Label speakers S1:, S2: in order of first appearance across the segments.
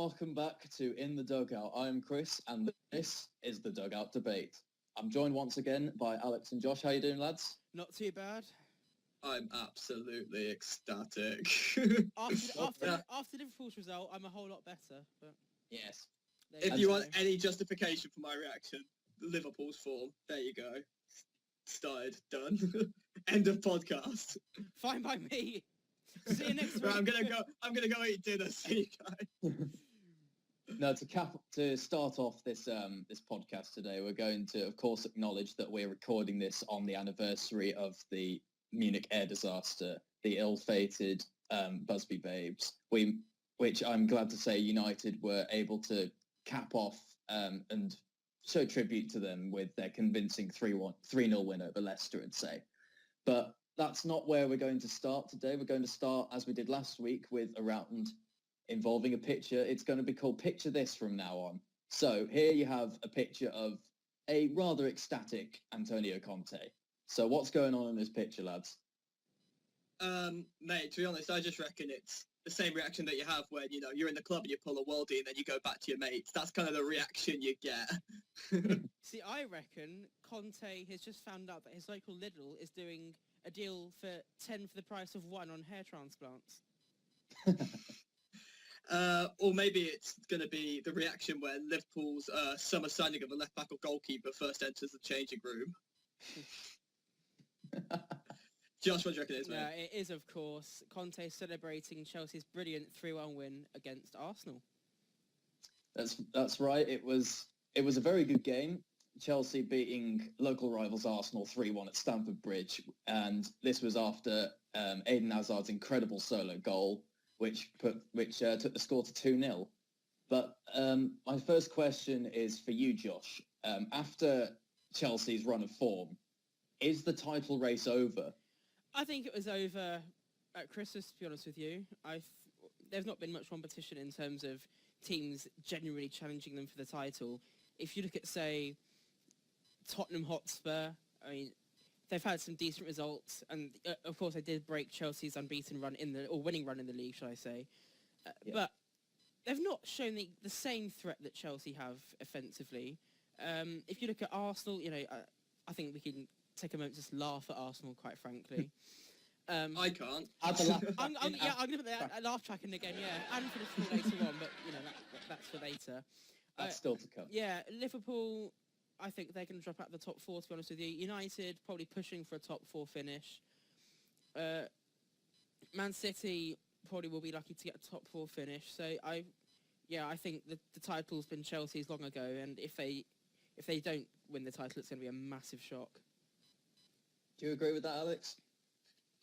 S1: welcome back to In the Dugout. I'm Chris, and this is the Dugout Debate. I'm joined once again by Alex and Josh. How you doing, lads?
S2: Not too bad.
S3: I'm absolutely ecstatic.
S2: After Liverpool's result, I'm a whole lot better. But
S1: Yes.
S3: If you want any justification for my reaction, Liverpool's form. There you go. Started. Done. End of podcast.
S2: Fine by me. See you next week.
S3: Right, I'm gonna go eat dinner. See you guys.
S1: No, to start off this podcast today, we're going to, of course, acknowledge that we're recording this on the anniversary of the Munich air disaster, the ill-fated Busby Babes, which I'm glad to say United were able to cap off and show tribute to them with their convincing 3-0 win over Leicester, I'd say. But that's not where we're going to start today. We're going to start, as we did last week, with a round involving a picture. It's going to be called Picture This from now on. So here you have a picture of a rather ecstatic Antonio Conte. So what's going on in this picture, lads?
S3: Mate, to be honest, I just reckon it's the same reaction that you have when, you know, you're in the club and you pull a worldie and then you go back to your mates. That's kind of the reaction you get.
S2: See, I reckon Conte has just found out that his local Lidl is doing a deal for 10 for the price of 1 on hair transplants.
S3: Or maybe it's going to be the reaction when Liverpool's summer signing of a left-back or goalkeeper first enters the changing room. Josh, what do you reckon it is, mate?
S2: No, it is, of course, Conte celebrating Chelsea's brilliant 3-1 win against Arsenal.
S1: That's right. It was a very good game. Chelsea beating local rivals Arsenal 3-1 at Stamford Bridge, and this was after Eden Hazard's incredible solo goal, which took the score to 2-0. But my first question is for you, Josh. After Chelsea's run of form, is the title race over?
S2: I think it was over at Christmas, to be honest with you. There's not been much competition in terms of teams genuinely challenging them for the title. If you look at, say, Tottenham Hotspur, I mean, they've had some decent results, and of course they did break Chelsea's unbeaten run winning run in the league, shall I say.
S1: Yeah.
S2: But they've not shown the same threat that Chelsea have offensively. If you look at Arsenal, you know, I think we can take a moment to just laugh at Arsenal, quite frankly.
S3: I can't.
S2: I'm going to put that laugh track in again, yeah, and for the score later on, but, you know, that's for later.
S1: That's still to come.
S2: Yeah, Liverpool, I think they're going to drop out the top 4, to be honest with you. United, probably pushing for a top 4 finish. Man City probably will be lucky to get a top 4 finish. So, I think the title's been Chelsea's long ago, and if they don't win the title, it's going to be a massive shock.
S1: Do you agree with that, Alex?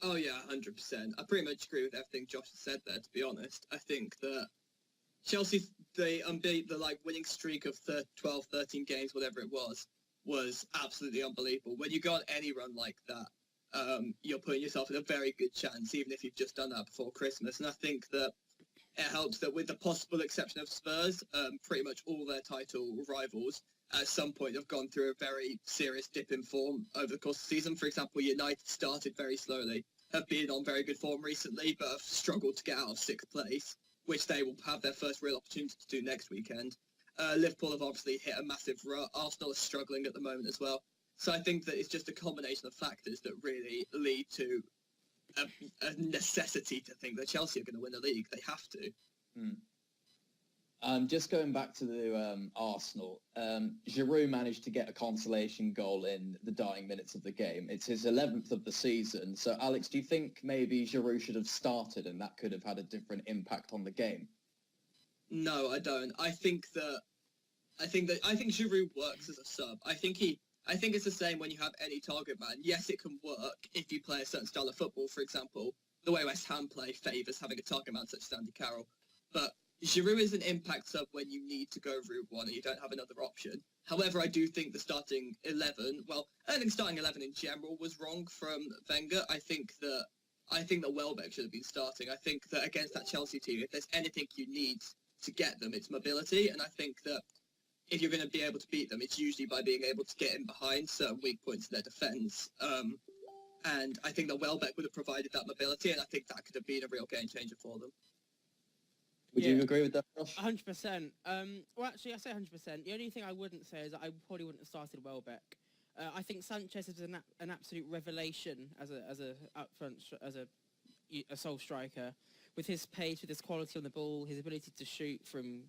S3: Oh, yeah, 100%. I pretty much agree with everything Josh said there, to be honest. I think that Chelsea, the winning streak of 12, 13 games, whatever it was absolutely unbelievable. When you go on any run like that, you're putting yourself in a very good chance, even if you've just done that before Christmas. And I think that it helps that with the possible exception of Spurs, pretty much all their title rivals at some point have gone through a very serious dip in form over the course of the season. For example, United started very slowly, have been on very good form recently, but have struggled to get out of 6th place, which they will have their first real opportunity to do next weekend. Liverpool have obviously hit a massive rut. Arsenal is struggling at the moment as well. So I think that it's just a combination of factors that really lead to a necessity to think that Chelsea are going to win the league. They have to.
S1: Just going back to the Arsenal, Giroud managed to get a consolation goal in the dying minutes of the game. It's his 11th of the season. So, Alex, do you think maybe Giroud should have started and that could have had a different impact on the game?
S3: No, I don't. I think Giroud works as a sub. I think it's the same when you have any target man. Yes, it can work if you play a certain style of football. For example, the way West Ham play favours having a target man such as Andy Carroll. But Giroud is an impact sub when you need to go route one and you don't have another option. However, I do think the starting 11, I think starting 11 in general was wrong from Wenger. I think that Welbeck should have been starting. I think that against that Chelsea team, if there's anything you need to get them, it's mobility. And I think that if you're going to be able to beat them, it's usually by being able to get in behind certain weak points in their defence. And I think that Welbeck would have provided that mobility, and I think that could have been a real game changer for them.
S1: Would you agree with that, Josh?
S2: 100%. Well, actually, I say 100%. The only thing I wouldn't say is that I probably wouldn't have started Welbeck. I think Sanchez is an absolute revelation as a upfront as a sole striker, with his pace, with his quality on the ball, his ability to shoot from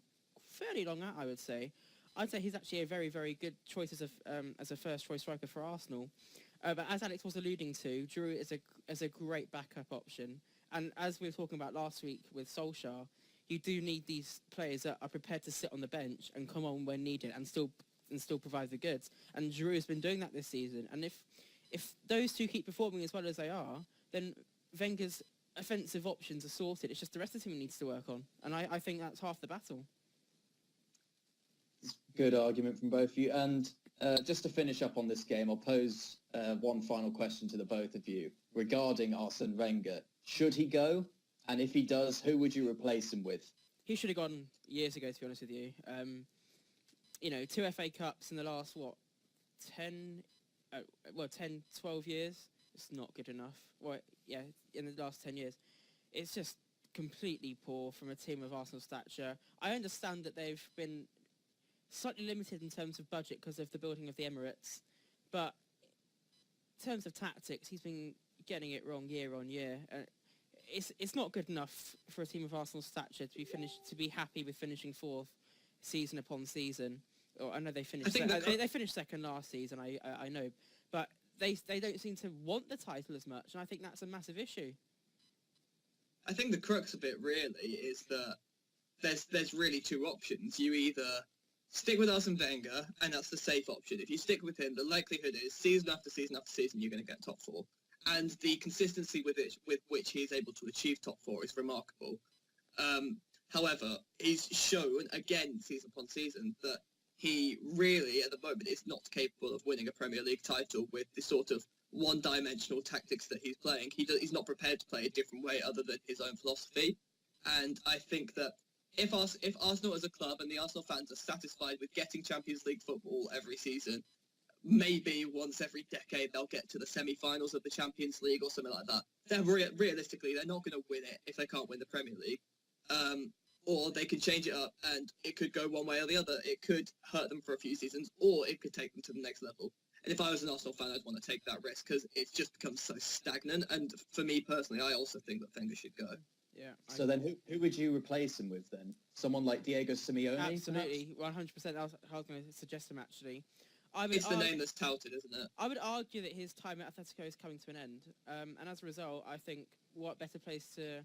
S2: fairly long out. I would say. I'd say he's actually a very, very good choice as a first choice striker for Arsenal. But as Alex was alluding to, Giroud is a great backup option. And as we were talking about last week with Solskjaer, you do need these players that are prepared to sit on the bench and come on when needed and still provide the goods. And Giroud has been doing that this season. And if those two keep performing as well as they are, then Wenger's offensive options are sorted. It's just the rest of the team he needs to work on. And I think that's half the battle.
S1: Good argument from both of you. And just to finish up on this game, I'll pose one final question to the both of you regarding Arsene Wenger. Should he go? And if he does, who would you replace him with?
S2: He should have gone years ago, to be honest with you. 2 FA Cups in the last, 10, 12 years? It's not good enough. Well, yeah, in the last 10 years. It's just completely poor from a team of Arsenal stature. I understand that they've been slightly limited in terms of budget because of the building of the Emirates, but in terms of tactics, he's been getting it wrong year on year. It's not good enough for a team of Arsenal stature to be happy with finishing fourth season upon season. Or I know they finished they finished second last season. I know, but they don't seem to want the title as much, and I think that's a massive issue.
S3: I think the crux of it really is that there's really two options. You either stick with Arsene Wenger, and that's the safe option. If you stick with him, the likelihood is season after season after season, you're going to get top four. And the consistency with which he is able to achieve top four is remarkable. However, he's shown, again, season upon season, that he really, at the moment, is not capable of winning a Premier League title with the sort of one-dimensional tactics that he's playing. He's not prepared to play a different way other than his own philosophy. And I think that if Arsenal as a club and the Arsenal fans are satisfied with getting Champions League football every season, maybe once every decade they'll get to the semi-finals of the Champions League or something like that. Realistically, they're not going to win it if they can't win the Premier League. Or they can change it up and it could go one way or the other. It could hurt them for a few seasons, or it could take them to the next level. And if I was an Arsenal fan, I'd want to take that risk because it's just become so stagnant. And for me personally, I also think that Wenger should go.
S2: Yeah.
S1: So then who would you replace him with then? Someone like Diego Simeone?
S2: Absolutely, 100%. I was going to suggest him actually.
S3: It's the name that's touted, isn't it?
S2: I would argue that his time at Atletico is coming to an end. And as a result, I think what better place to,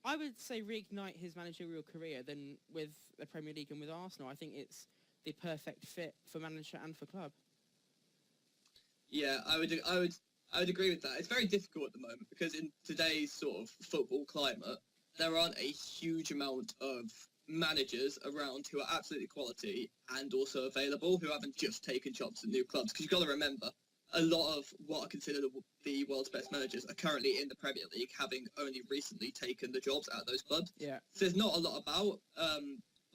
S2: I would say, reignite his managerial career than with the Premier League and with Arsenal. I think it's the perfect fit for manager and for club.
S3: Yeah, I would agree with that. It's very difficult at the moment because in today's sort of football climate, there aren't a huge amount of managers around who are absolutely quality and also available, who haven't just taken jobs at new clubs. Because you've got to remember, a lot of what are considered the world's best managers are currently in the Premier League, having only recently taken the jobs at those clubs.
S2: Yeah.
S3: So there's not a lot about.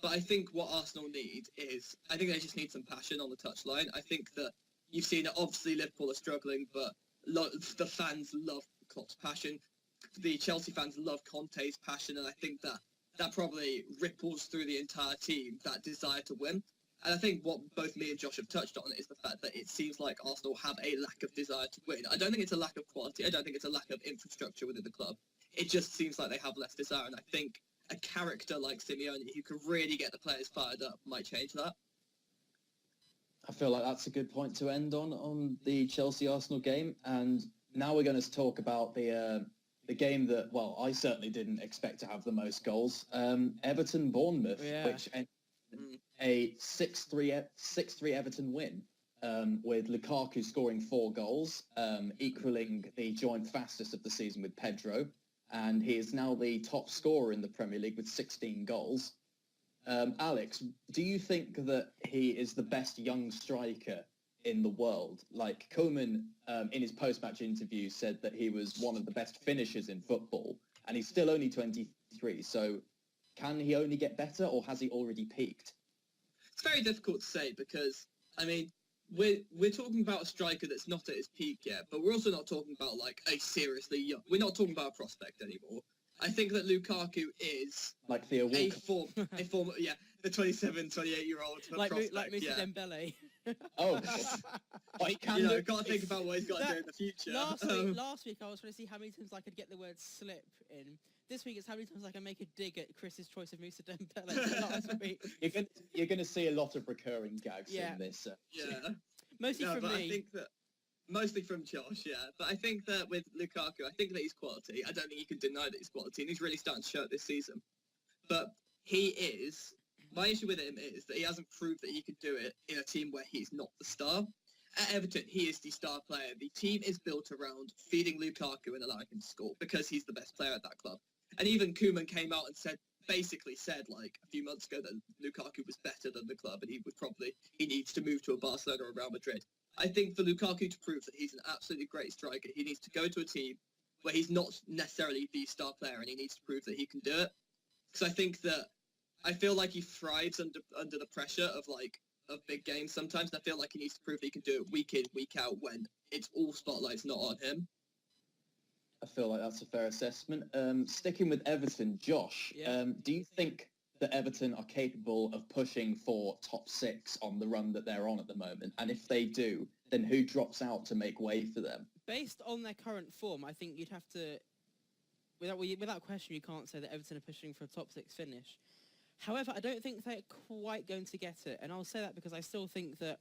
S3: But I think what Arsenal need is, I think they just need some passion on the touchline. I think that you've seen that obviously Liverpool are struggling, but the fans love Klopp's passion. The Chelsea fans love Conte's passion, and I think that probably ripples through the entire team, that desire to win. And I think what both me and Josh have touched on is the fact that it seems like Arsenal have a lack of desire to win. I don't think it's a lack of quality. I don't think it's a lack of infrastructure within the club. It just seems like they have less desire, and I think a character like Simeone who can really get the players fired up might change that.
S1: I feel like that's a good point to end on the Chelsea-Arsenal game. And now we're going to talk about the game that, well, I certainly didn't expect to have the most goals. Everton-Bournemouth, which ended a 6-3 Everton win, with Lukaku scoring 4 goals, equaling the joint fastest of the season with Pedro. And he is now the top scorer in the Premier League with 16 goals. Alex, do you think that he is the best young striker in the world? Like Koeman, in his post-match interview, said that he was one of the best finishers in football, and he's still only 23. So can he only get better, or has he already peaked?
S3: It's very difficult to say because, I mean, we're talking about a striker that's not at his peak yet, but we're also not talking about like a seriously young. We're not talking about a prospect anymore. I think that Lukaku is
S1: Like Theo Walcott.
S3: a form, yeah, the 27, 28-year-old prospect.
S2: Like Moussa Dembele.
S1: Oh, but he can
S3: got to think about what he's got to do in the future.
S2: Last week I was trying to see how many times I could get the word slip in. This week it's how many times I can make a dig at Chris's choice of Moussa Dembele last week.
S1: You're going to see a lot of recurring gags in this.
S2: Mostly from me.
S3: I think that mostly from Josh, yeah. But I think that with Lukaku, I think that he's quality. I don't think you can deny that he's quality, and he's really starting to show it this season. But my issue with him is that he hasn't proved that he could do it in a team where he's not the star. At Everton, he is the star player. The team is built around feeding Lukaku and allowing him to score because he's the best player at that club. And even Koeman came out and basically said like a few months ago that Lukaku was better than the club and he needs to move to a Barcelona or Real Madrid. I think for Lukaku to prove that he's an absolutely great striker, he needs to go to a team where he's not necessarily the star player and he needs to prove that he can do it. Because I feel like he thrives under the pressure of big games sometimes, and I feel like he needs to prove that he can do it week in, week out when it's all spotlights not on him.
S1: I feel like that's a fair assessment. Sticking with Everton, Josh, do you think that Everton are capable of pushing for top 6 on the run that they're on at the moment? And if they do, then who drops out to make way for them?
S2: Based on their current form, I think you'd have to, without question, you can't say that Everton are pushing for a top 6 finish. However, I don't think they're quite going to get it. And I'll say that because I still think that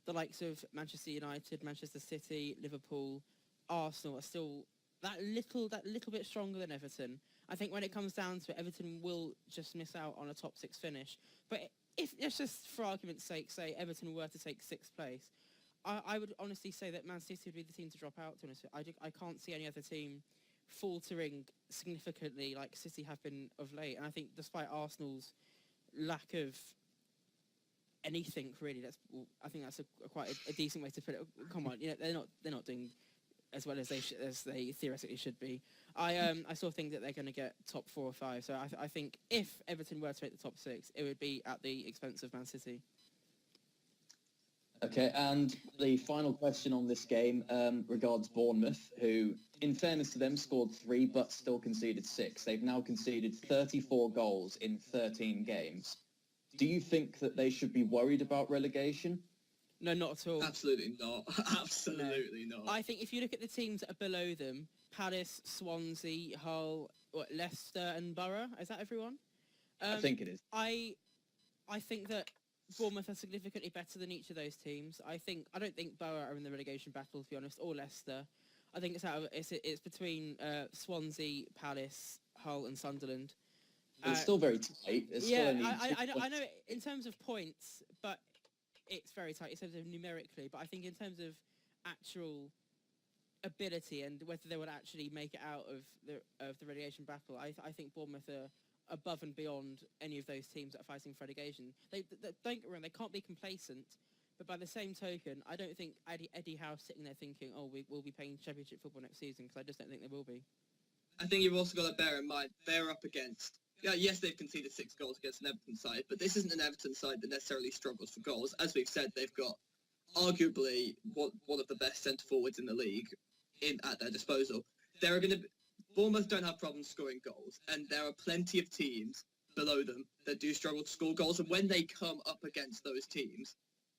S2: the likes of Manchester United, Manchester City, Liverpool, Arsenal are still that little bit stronger than Everton. I think when it comes down to it, Everton will just miss out on a top 6 finish. But if let's just, for argument's sake, say Everton were to take 6th place, I would honestly say that Man City would be the team to drop out. To be honest, I can't see any other team faltering significantly like City have been of late. And I think despite Arsenal's lack of anything really, I think that's quite a decent way to put it. Come on, they're not doing as well as they theoretically should be. I still think that they're going to get top 4 or 5. So I think if Everton were to make the top 6, it would be at the expense of Man City.
S1: Okay, and the final question on this game regards Bournemouth, who, in fairness to them, scored 3 but still conceded 6. They've now conceded 34 goals in 13 games. Do you think that they should be worried about relegation?
S2: No, not at all.
S3: Absolutely not. Absolutely not.
S2: I think if you look at the teams that are below them, Palace, Swansea, Hull, Leicester and Borough, is that everyone?
S1: I think it is.
S2: I think that Bournemouth are significantly better than each of those teams. I don't think Borough are in the relegation battle, to be honest, or Leicester. I think it's between Swansea, Palace, Hull and Sunderland.
S1: It's still very tight.
S2: I know in terms of points, but it's very tight in terms of numerically. But I think in terms of actual ability and whether they would actually make it out of the relegation battle, I think Bournemouth are above and beyond any of those teams that are fighting for relegation. They don't get me wrong, they can't be complacent, but by the same token, I don't think Eddie Howe's sitting there thinking, we'll be playing Championship football next season, because I just don't think they will be.
S3: I think you've also got to bear in mind, they're up against, yes, they've conceded 6 goals against an Everton side, but this isn't an Everton side that necessarily struggles for goals. As we've said, they've got arguably one of the best centre-forwards in the league at their disposal. Bournemouth don't have problems scoring goals, and there are plenty of teams below them that do struggle to score goals, and when they come up against those teams,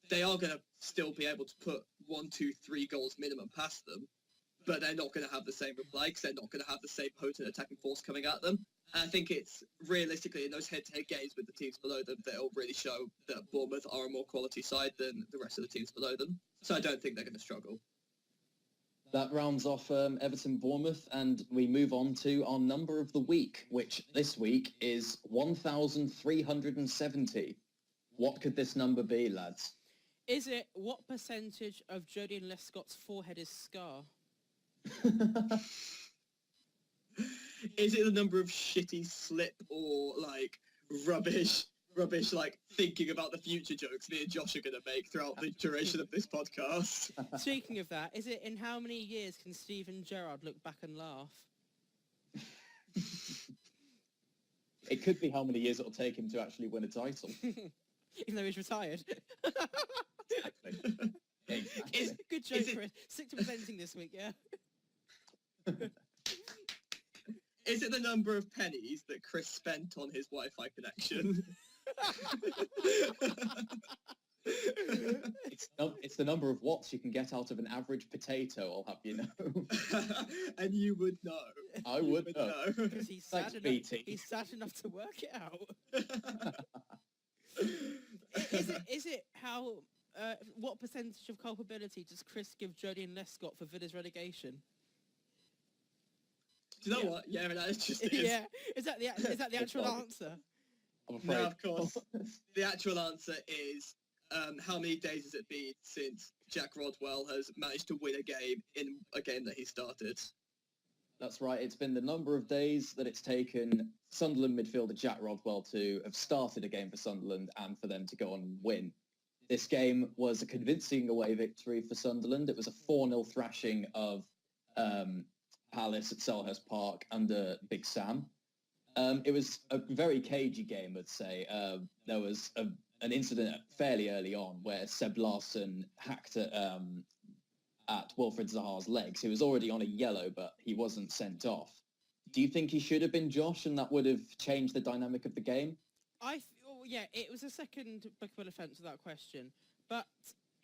S3: they are going to still be able to put 1, 2, 3 goals minimum past them, but they're not going to have the same reply because they're not going to have the same potent attacking force coming at them. And I think it's realistically in those head-to-head games with the teams below them that it'll really show that Bournemouth are a more quality side than the rest of the teams below them. So I don't think they're going to struggle.
S1: That rounds off Everton-Bournemouth, and we move on to our number of the week, which this week is 1,370. What could this number be, lads?
S2: Is it what percentage of Jodie Lescott's forehead is scar?
S3: Is it the number of shitty slip or rubbish thinking about the future jokes me and Josh are going to make throughout the duration of this podcast?
S2: Speaking of that, is it in how many years can Steven Gerrard look back and laugh?
S1: It could be how many years it'll take him to actually win a title.
S2: Even though he's retired.
S1: Exactly.
S2: Good joke, Chris. Stick to presenting this week, yeah?
S3: Is it the number of pennies that Chris spent on his Wi-Fi connection?
S1: It's the number of watts you can get out of an average potato, I'll have you know.
S3: And you would know.
S1: I would know.
S2: Because he's
S1: Thanks,
S2: sad
S1: BT.
S2: he's sad enough to work it out. Is it how... what percentage of culpability does Chris give Jody and Lescott for Villa's relegation?
S3: Do you know what? Yeah, that is just it.
S2: Yeah, is that the actual answer?
S1: I'm afraid.
S3: No, of course. The actual answer is how many days has it been since Jack Rodwell has managed to win a game in a game that he started?
S1: That's right. It's been the number of days that it's taken Sunderland midfielder Jack Rodwell to have started a game for Sunderland and for them to go on and win. This game was a convincing away victory for Sunderland. It was a 4-0 thrashing of Palace at Selhurst Park under Big Sam. It was a very cagey game, I'd say. There was an incident fairly early on where Seb Larsson hacked at Wilfred Zaha's legs. He was already on a yellow, but he wasn't sent off. Do you think he should have been, Josh, and that would have changed the dynamic of the game?
S2: Yeah, it was a second bookable offence without question. But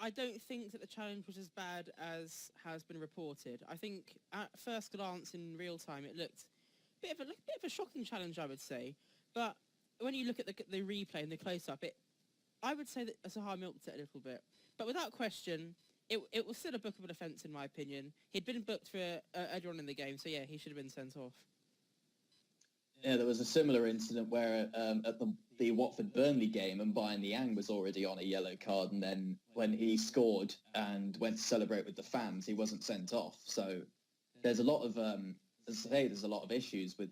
S2: I don't think that the challenge was as bad as has been reported. I think at first glance in real time, it looked a bit of a shocking challenge, I would say. But when you look at the replay and the close-up, I would say that Zaha milked it a little bit. But without question, it was still a bookable offence in my opinion. He'd been booked for earlier on in the game, so yeah, he should have been sent off.
S1: Yeah, there was a similar incident where at the Watford-Burnley game, Mbaye Niang was already on a yellow card, and then when he scored and went to celebrate with the fans, he wasn't sent off. So there's a lot of, as I say, there's a lot of issues with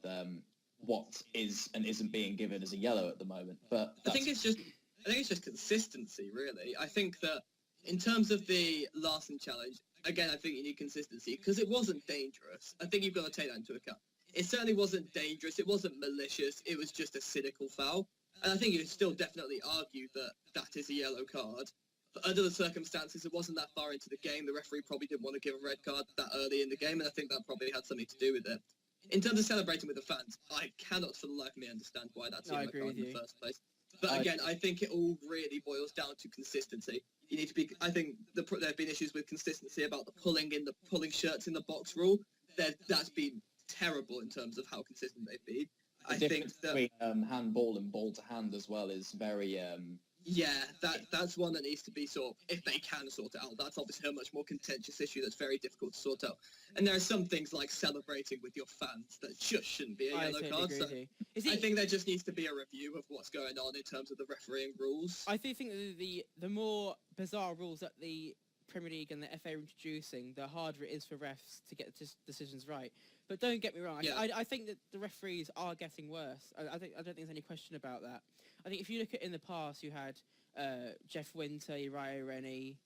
S1: what is and isn't being given as a yellow at the moment. But
S3: I think it's just consistency, really. I think that in terms of the Larson challenge, again, I think you need consistency because it wasn't dangerous. I think you've got to take that into account. It certainly wasn't dangerous. It wasn't malicious. It was just a cynical foul. And I think you still definitely argue that that is a yellow card. But under the circumstances, it wasn't that far into the game. The referee probably didn't want to give a red card that early in the game, and I think that probably had something to do with it. In terms of celebrating with the fans, I cannot for the life of me understand why that's a yellow card in the first place. But again, I think it all really boils down to consistency. You need to be. I think there have been issues with consistency about the pulling shirts in the box rule. That's been terrible in terms of how consistent they've been.
S1: I think that between handball and ball to hand as well is very.
S3: Yeah, that's one that needs to be if they can sort it out. That's obviously a much more contentious issue that's very difficult to sort out. And there are some things like celebrating with your fans that just shouldn't be a yellow card. So I think there just needs to be a review of what's going on in terms of the refereeing rules.
S2: I do think that the more bizarre rules that the Premier League and the FA are introducing, the harder it is for refs to get decisions right. But don't get me wrong, I think that the referees are getting worse. I don't think there's any question about that. I think if you look at in the past, you had Jeff Winter, Uriah Rennie,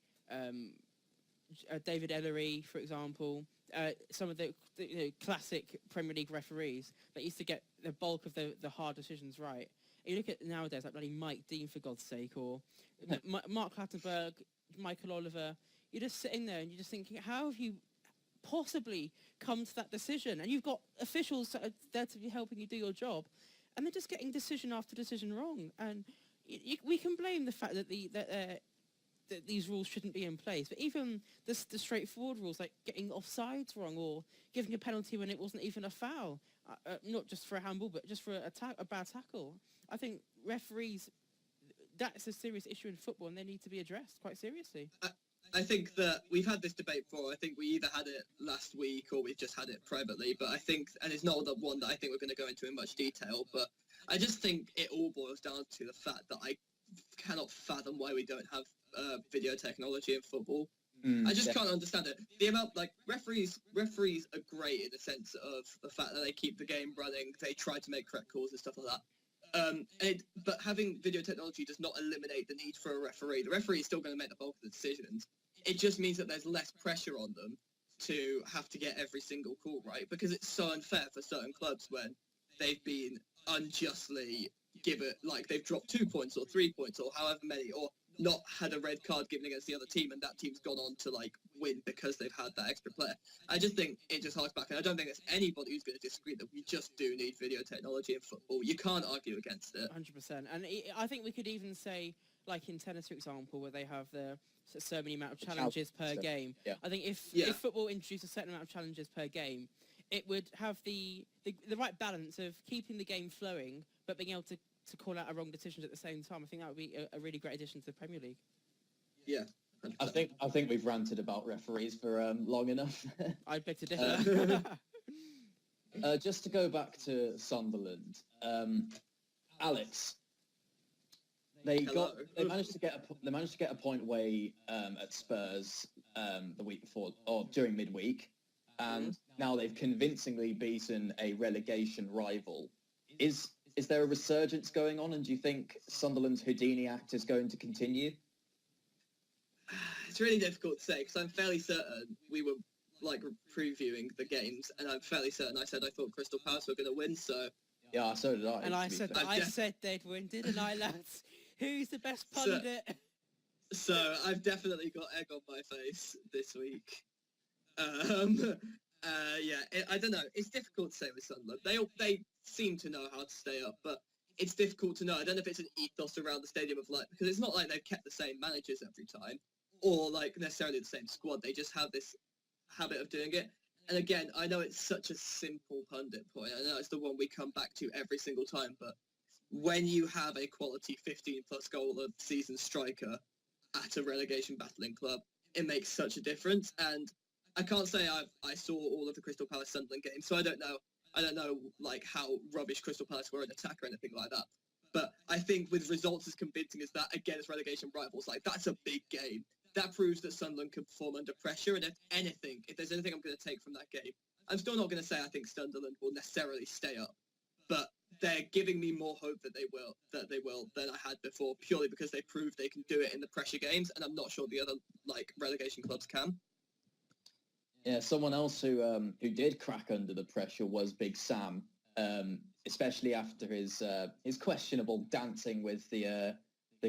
S2: David Ellery, for example, some of the classic Premier League referees that used to get the bulk of the hard decisions right. You look at nowadays, like bloody Mike Dean, for God's sake, or Mark Clattenburg, Michael Oliver. You're just sitting there and you're just thinking, how have you possibly come to that decision? And you've got officials that are there to be helping you do your job, and they're just getting decision after decision wrong. And we can blame the fact that that these rules shouldn't be in place, but even the straightforward rules like getting offsides wrong or giving a penalty when it wasn't even a foul, not just for a handball but just for a bad tackle. I think referees, that's a serious issue in football and they need to be addressed quite seriously.
S3: I think that we've had this debate before. I think we either had it last week or we've just had it privately. But I think, and it's not the one that I think we're going to go into in much detail, but I just think it all boils down to the fact that I cannot fathom why we don't have video technology in football. I just can't understand it. The amount, referees are great in the sense of the fact that they keep the game running. They try to make correct calls and stuff like that. But having video technology does not eliminate the need for a referee. The referee is still going to make the bulk of the decisions. It just means that there's less pressure on them to have to get every single call right, because it's so unfair for certain clubs when they've been unjustly given, they've dropped 2 points or 3 points or however many, or not had a red card given against the other team, and that team's gone on to like win because they've had that extra player. I just think it just harks back, and I don't think there's anybody who's going to disagree that we just do need video technology in football. You can't argue against it.
S2: 100%. And I think we could even say, like in tennis, for example, where they have the so many amount of challenges per game.
S1: Yeah.
S2: I think if football introduced a certain amount of challenges per game, it would have the right balance of keeping the game flowing, but being able to call out a wrong decisions at the same time. I think that would be a really great addition to the Premier League.
S3: Yeah.
S1: I think we've ranted about referees for long enough.
S2: I'd beg to differ.
S1: Just to go back to Sunderland, Alex, they managed to get a point away at Spurs the week before or during midweek, and now they've convincingly beaten a relegation rival. Is there a resurgence going on, and do you think Sunderland's Houdini act is going to continue?
S3: It's really difficult to say because I'm fairly certain we were like previewing the games, and I'm fairly certain I said I thought Crystal Palace were going to win. So
S1: yeah, so did I.
S2: And I said they'd win, didn't I, lads? Who's the best pundit?
S3: So I've definitely got egg on my face this week. I don't know. It's difficult to say with Sunderland. They seem to know how to stay up, but it's difficult to know. I don't know if it's an ethos around the stadium of like, because it's not like they've kept the same managers every time or like necessarily the same squad. They just have this habit of doing it. And again, I know it's such a simple pundit point. I know it's the one we come back to every single time, but when you have a quality 15-plus goal of season striker at a relegation battling club, it makes such a difference. And I can't say I saw all of the Crystal Palace Sunderland games, so I don't know like how rubbish Crystal Palace were in attack or anything like that. But I think with results as convincing as that against relegation rivals, like that's a big game. That proves that Sunderland can perform under pressure. And if there's anything I'm going to take from that game, I'm still not going to say I think Sunderland will necessarily stay up, but they're giving me more hope that they will than I had before, purely because they proved they can do it in the pressure games, and I'm not sure the other like relegation clubs can.
S1: Yeah, someone else who did crack under the pressure was Big Sam, especially after his questionable dancing with the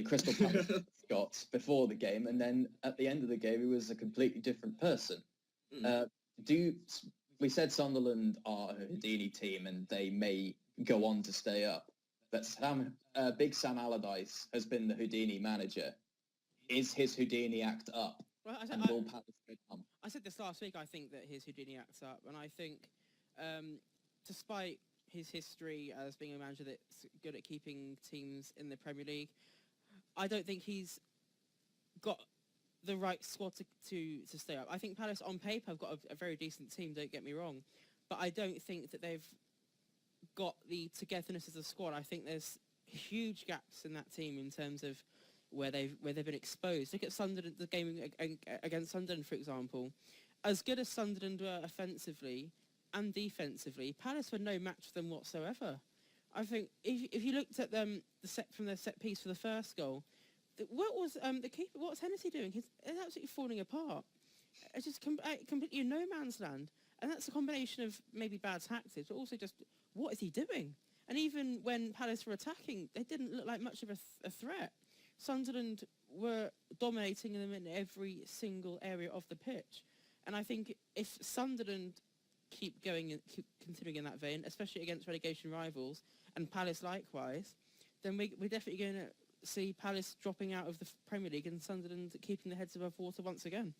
S1: Crystal Palace Scots before the game, and then at the end of the game he was a completely different person. We said Sunderland are a Houdini team and they may go on to stay up, but Big Sam Allardyce has been the Houdini manager. Is his Houdini act up?
S2: Well, I said this last week. I think that his Houdini acts up, and I think, despite his history as being a manager that's good at keeping teams in the Premier League, I don't think he's got the right squad to stay up. I think Palace on paper have got a very decent team. Don't get me wrong, but I don't think that they've got the togetherness as a squad. I think there's huge gaps in that team in terms of where they've been exposed. Look at Sunderland, the game against Sunderland, for example. As good as Sunderland were offensively and defensively, Palace were no match for them whatsoever. I think if you looked at them from their set piece for the first goal, what was the keeper? What was Hennessy doing? He's absolutely falling apart. It's just completely in no man's land, and that's a combination of maybe bad tactics, but also just what is he doing? And even when Palace were attacking, they didn't look like much of a threat. Sunderland were dominating them in every single area of the pitch. And I think if Sunderland keep continuing in that vein, especially against relegation rivals, and Palace likewise, then we're definitely going to see Palace dropping out of the Premier League and Sunderland keeping their heads above water once again.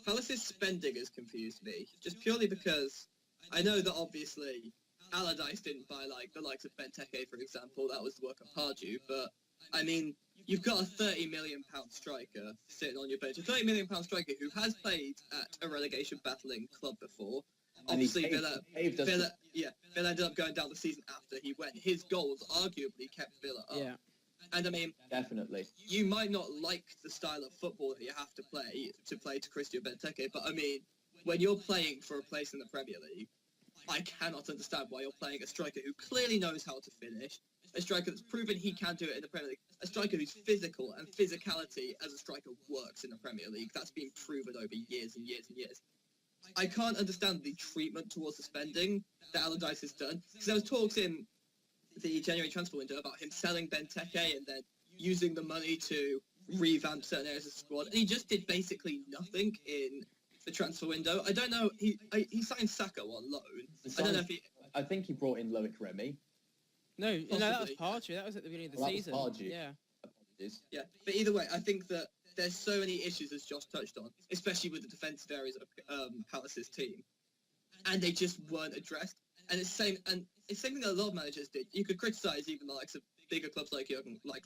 S3: Palace's spending has confused me, just purely because I know that obviously Allardyce didn't buy like the likes of Benteke, for example. That was the work of Pardew, but I mean, you've got a £30 million striker sitting on your bench. A £30 million striker who has played at a relegation battling club before. Obviously, Villa ended up going down the season after he went. His goals arguably kept Villa up. Yeah. And I mean,
S1: definitely,
S3: you might not like the style of football that you have to play to Christian Benteke, but I mean, when you're playing for a place in the Premier League, I cannot understand why you're playing a striker who clearly knows how to finish, a striker that's proven he can do it in the Premier League, a striker who's physical, and physicality as a striker works in the Premier League. That's been proven over years and years and years. I can't understand the treatment towards the spending that Allardyce has done, because there was talks in the January transfer window about him selling Benteke and then using the money to revamp certain areas of the squad, and he just did basically nothing in the transfer window. I don't know. He signed Saka on loan. I don't know if he.
S1: I think he brought in Loic Remy.
S2: No, that was
S3: Possibly.
S2: Pardew. That was at the beginning of the
S1: Well, that
S2: season.
S1: was Pardew.
S2: Yeah.
S1: Apologies.
S3: Yeah, but either way, I think that there's so many issues, as Josh touched on, especially with the defensive areas of Palace's team, and they just weren't addressed. And it's the same thing that a lot of managers did. You could criticise even the likes of bigger clubs like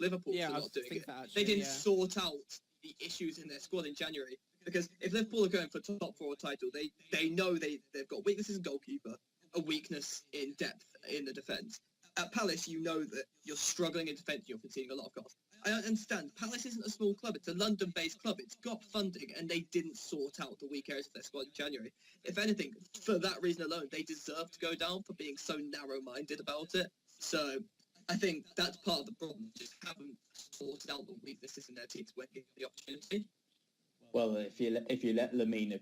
S3: Liverpool for not doing it. They didn't sort out the issues in their squad in January, because if Liverpool are going for top 4 title, they know they've got weaknesses in goalkeeper, a weakness in depth in the defence. At Palace, you know that you're struggling in defence, you're conceding a lot of goals. I don't understand. Palace isn't a small club. It's a London-based club. It's got funding, and they didn't sort out the weak areas of their squad in January. If anything, for that reason alone, they deserve to go down for being so narrow-minded about it. So I think that's part of the problem. Just haven't sorted out the weaknesses in their teams when given the opportunity.
S1: Well, if you let Lamine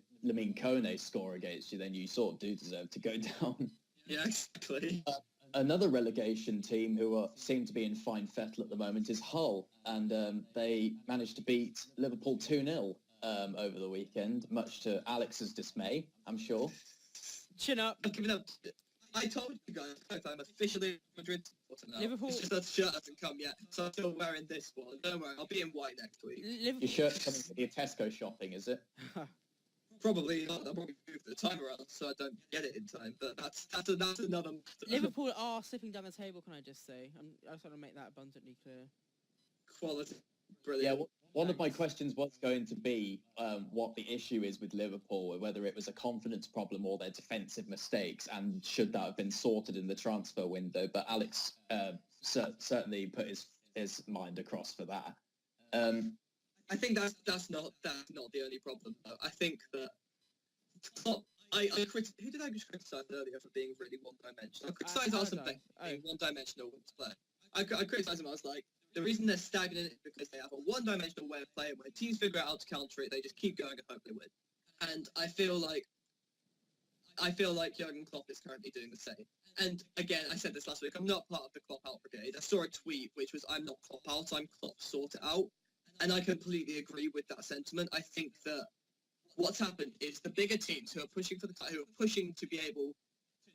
S1: Kone score against you, then you sort of do deserve to go down.
S3: Yeah, exactly.
S1: Another relegation team who seem to be in fine fettle at the moment is Hull, and they managed to beat Liverpool 2-0 over the weekend, much to Alex's dismay, I'm sure.
S2: Chin up.
S3: I'm giving up. I told you guys I'm officially Madrid supporter now.
S2: Liverpool.
S3: It's just that shirt hasn't come yet, so I'm still wearing this one. Don't worry, I'll be in white next week.
S1: Your shirt's coming with your Tesco shopping, is it?
S3: Probably not. I'll probably move the time around so I don't get it in time. But that's another matter.
S2: Liverpool are slipping down the table. Can I just say? I just want to make that abundantly clear.
S3: Quality, brilliant.
S1: Yeah. One of my questions was going to be what the issue is with Liverpool, whether it was a confidence problem or their defensive mistakes, and should that have been sorted in the transfer window. But Alex certainly put his mind across for that.
S3: I think that's not the only problem, though. I think that Klopp, who did I just criticise earlier for being really one-dimensional? I criticised Arsene Wenger for being one-dimensional with his play. I criticised him. I was like, the reason they're stagnant is because they have a one-dimensional way of playing. When teams figure out how to counter it, they just keep going and hope they win. And I feel like Jurgen Klopp is currently doing the same. And again, I said this last week, I'm not part of the Klopp out brigade. I saw a tweet which was, I'm not Klopp out, I'm Klopp sort it out. And I completely agree with that sentiment. I think that what's happened is the bigger teams who are pushing to be able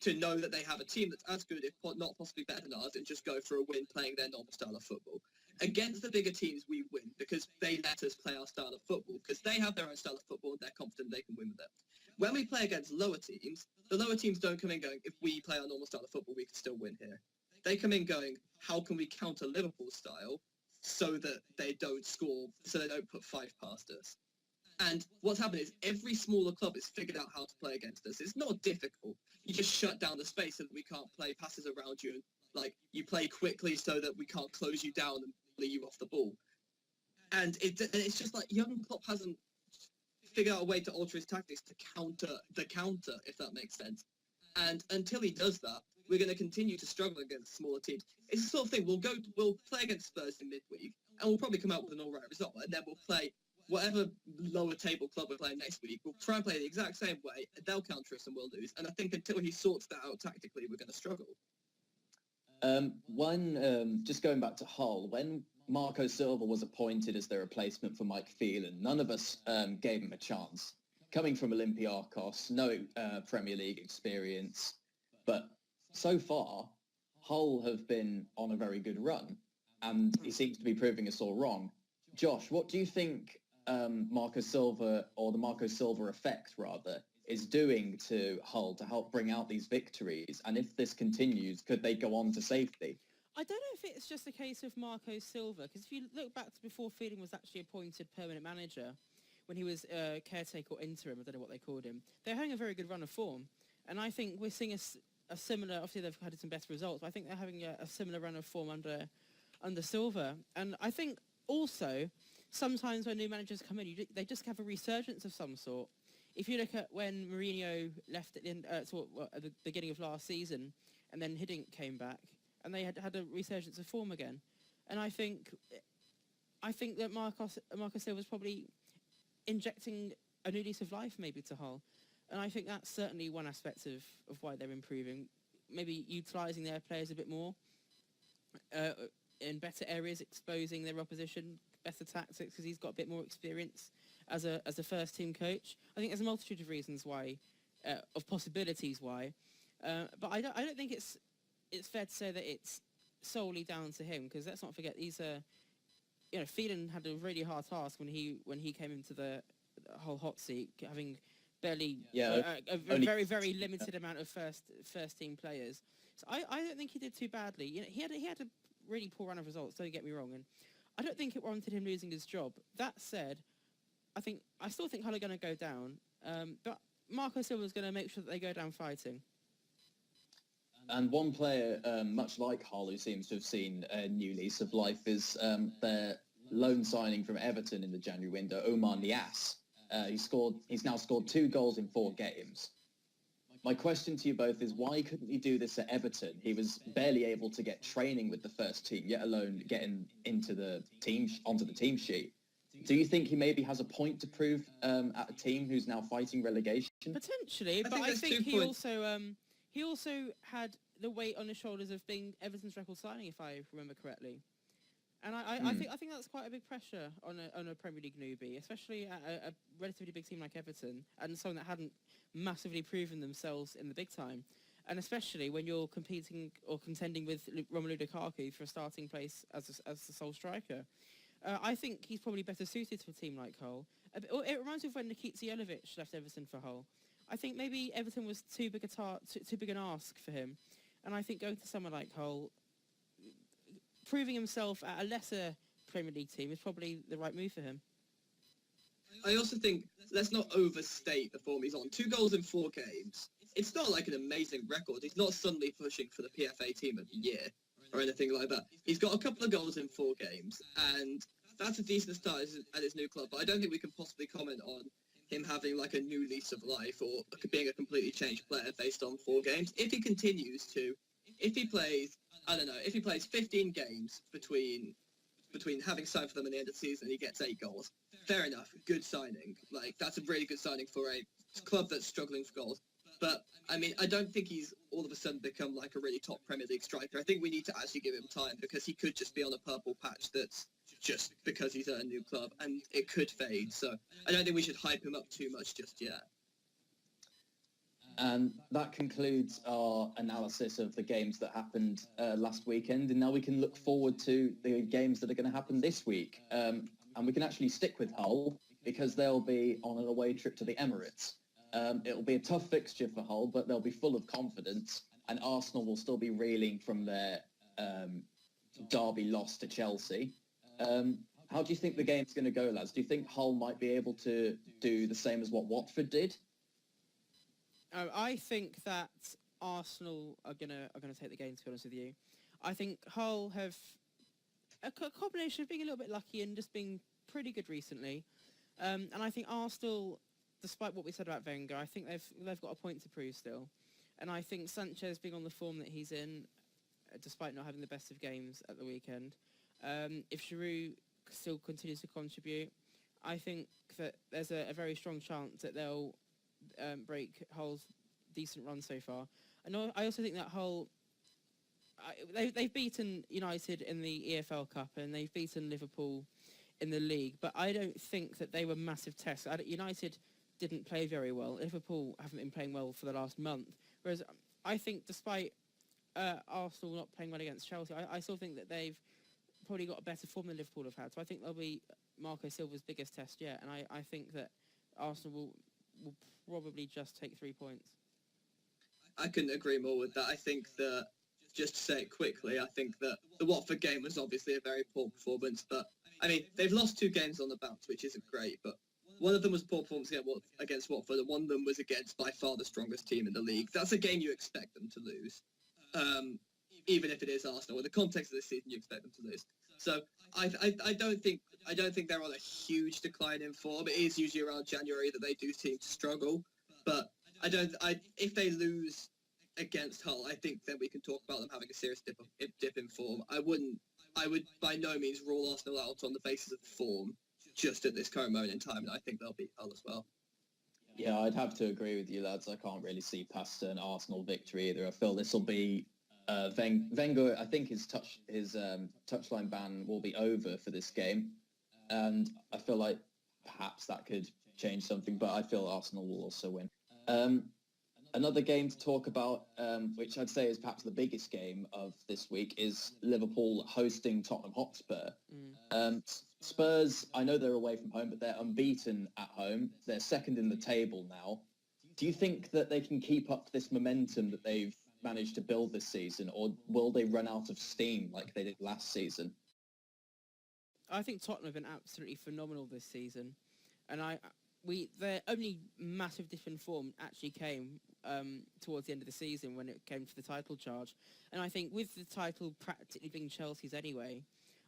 S3: to know that they have a team that's as good, if not possibly better than ours, and just go for a win playing their normal style of football. Against the bigger teams, we win because they let us play our style of football, because they have their own style of football and they're confident they can win with it. When we play against lower teams, the lower teams don't come in going, if we play our normal style of football, we can still win here. They come in going, how can we counter Liverpool's style so that they don't score, so they don't put 5 past us? And what's happened is every smaller club has figured out how to play against us. It's not difficult. You just shut down the space so that we can't play passes around you. Like, you play quickly so that we can't close you down and leave you off the ball. And it's just like Jurgen Klopp hasn't figured out a way to alter his tactics to counter the counter, if that makes sense. And until he does that, we're going to continue to struggle against smaller teams. It's the sort of thing, we'll play against Spurs in midweek, and we'll probably come out with an all-right result, and then we'll play whatever lower table club we're playing next week. We'll try and play the exact same way, and they'll counter us and we'll lose. And I think until he sorts that out tactically, we're going to struggle.
S1: Just going back to Hull, when Marco Silva was appointed as their replacement for Mike Phelan, none of us gave him a chance. Coming from Olympiacos, no Premier League experience, but so far, Hull have been on a very good run, and he seems to be proving us all wrong. Josh, what do you think Marco Silva, or the Marco Silva effect, rather, is doing to Hull to help bring out these victories? And if this continues, could they go on to safety?
S2: I don't know if it's just a case of Marco Silva, because if you look back to before Phelan was actually appointed permanent manager, when he was caretaker or interim, I don't know what they called him, they're having a very good run of form. And I think we're seeing a similar, obviously they've had some better results, but I think they're having a similar run of form under Silva. And I think also, sometimes when new managers come in, they just have a resurgence of some sort. If you look at when Mourinho left at the beginning of last season, and then Hiddink came back, and they had a resurgence of form again. And I think that Marco Silva was probably injecting a new lease of life maybe to Hull. And I think that's certainly one aspect of why they're improving. Maybe utilising their players a bit more in better areas, exposing their opposition, better tactics because he's got a bit more experience as a first team coach. I think there's a multitude of reasons why, of possibilities why, but I don't think it's fair to say that it's solely down to him, because let's not forget Phelan had a really hard task when he came into the whole hot seat, having barely a very very limited amount of first team players. So I don't think he did too badly. He had a really poor run of results. Don't get me wrong, and I don't think it warranted him losing his job. That said, I still think Hull are going to go down, but Marco Silva's going to make sure that they go down fighting.
S1: And one player, much like Hull, who seems to have seen a new lease of life is their loan signing from Everton in the January window, Omar Niasse. He's now scored 2 goals in 4 games. My question to you both is, why couldn't he do this at Everton? He was barely able to get training with the first team, yet alone getting onto the team sheet. Do you think he maybe has a point to prove at a team who's now fighting relegation?
S2: Potentially, but I think he also had the weight on his shoulders of being Everton's record signing, if I remember correctly. And I think that's quite a big pressure on a Premier League newbie, especially at a relatively big team like Everton, and someone that hadn't massively proven themselves in the big time. And especially when you're competing or contending with Romelu Lukaku for a starting place as the sole striker. I think he's probably better suited to a team like Hull. It reminds me of when Nikita Jelavic left Everton for Hull. I think maybe Everton was too big an ask for him. And I think going to someone like Hull, proving himself at a lesser Premier League team is probably the right move for him.
S3: I also think, let's not overstate the form he's on. 2 goals in 4 games. It's not like an amazing record. He's not suddenly pushing for the PFA team of the year or anything like that. He's got a couple of goals in 4 games, and that's a decent start at his new club. But I don't think we can possibly comment on him having like a new lease of life or being a completely changed player based on 4 games. If he continues to, if he plays 15 games between having signed for them at the end of the season and he gets 8 goals, fair enough, good signing. Like, that's a really good signing for a club that's struggling for goals. But, I mean, I don't think he's all of a sudden become like a really top Premier League striker. I think we need to actually give him time, because he could just be on a purple patch that's just because he's at a new club, and it could fade. So I don't think we should hype him up too much just yet.
S1: And that concludes our analysis of the games that happened last weekend. And now we can look forward to the games that are going to happen this week. And we can actually stick with Hull, because they'll be on an away trip to the Emirates. It'll be a tough fixture for Hull, but they'll be full of confidence. And Arsenal will still be reeling from their derby loss to Chelsea. How do you think the game's going to go, lads? Do you think Hull might be able to do the same as what Watford did?
S2: I think that Arsenal are gonna take the game, to be honest with you. I think Hull have a combination of being a little bit lucky and just being pretty good recently. And I think Arsenal, despite what we said about Wenger, I think they've got a point to prove still. And I think Sanchez being on the form that he's in, despite not having the best of games at the weekend, if Giroud still continues to contribute, I think that there's a very strong chance that they'll break Hull's decent run so far. And I also think that Hull, they've beaten United in the EFL Cup and they've beaten Liverpool in the league, but I don't think that they were massive tests. United didn't play very well. Liverpool haven't been playing well for the last month. Whereas I think despite Arsenal not playing well against Chelsea, I still think that they've probably got a better form than Liverpool have had. So I think they'll be Marco Silva's biggest test yet. And I think that Arsenal will probably just take 3 points.
S3: I couldn't agree more with that. I think that, just to say it quickly, I think that the Watford game was obviously a very poor performance. But, I mean, they've lost 2 games on the bounce, which isn't great. But one of them was poor performance against Watford, and one of them was against by far the strongest team in the league. That's a game you expect them to lose, even if it is Arsenal. In the context of this season, you expect them to lose. So I don't think they're on a huge decline in form. It is usually around January that they do seem to struggle. But if they lose against Hull, I think then we can talk about them having a serious dip in form. I would by no means rule Arsenal out on the basis of form just at this current moment in time, and I think they'll beat Hull as well.
S1: Yeah, I'd have to agree with you, lads. I can't really see past an Arsenal victory either. I feel this will be Wenger. I think his touchline ban will be over for this game. and I feel like perhaps that could change something, but I feel Arsenal will also win. Another game to talk about, which I'd say is perhaps the biggest game of this week, is Liverpool hosting Tottenham Hotspur. Spurs, I know they're away from home, but they're unbeaten at home. They're second in the table now. Do you think that they can keep up this momentum that they've managed to build this season, or will they run out of steam like they did last season?
S2: I think Tottenham have been absolutely phenomenal this season, and their only massive dip in form actually came towards the end of the season when it came to the title charge. And I think with the title practically being Chelsea's anyway,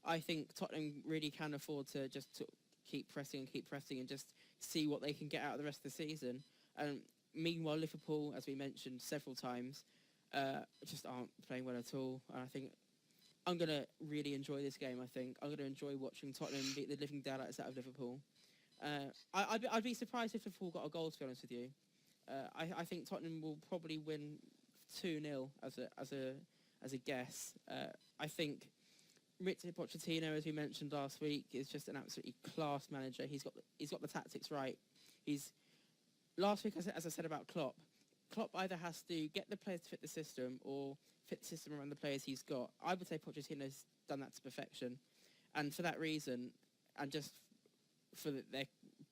S2: I think Tottenham really can afford to just keep pressing and just see what they can get out of the rest of the season. And meanwhile, Liverpool, as we mentioned several times, just aren't playing well at all. And I think I'm going to really enjoy this game, I think. I'm going to enjoy watching Tottenham beat the living daylights out of Liverpool. I'd be surprised if Liverpool got a goal, to be honest with you. I think Tottenham will probably win 2-0 as a guess. I think Mauricio Pochettino, as we mentioned last week, is just an absolutely class manager. He's got the tactics right. Last week, as I said about Klopp either has to get the players to fit the system or fit the system around the players he's got. I would say Pochettino's done that to perfection. And for that reason, and just for their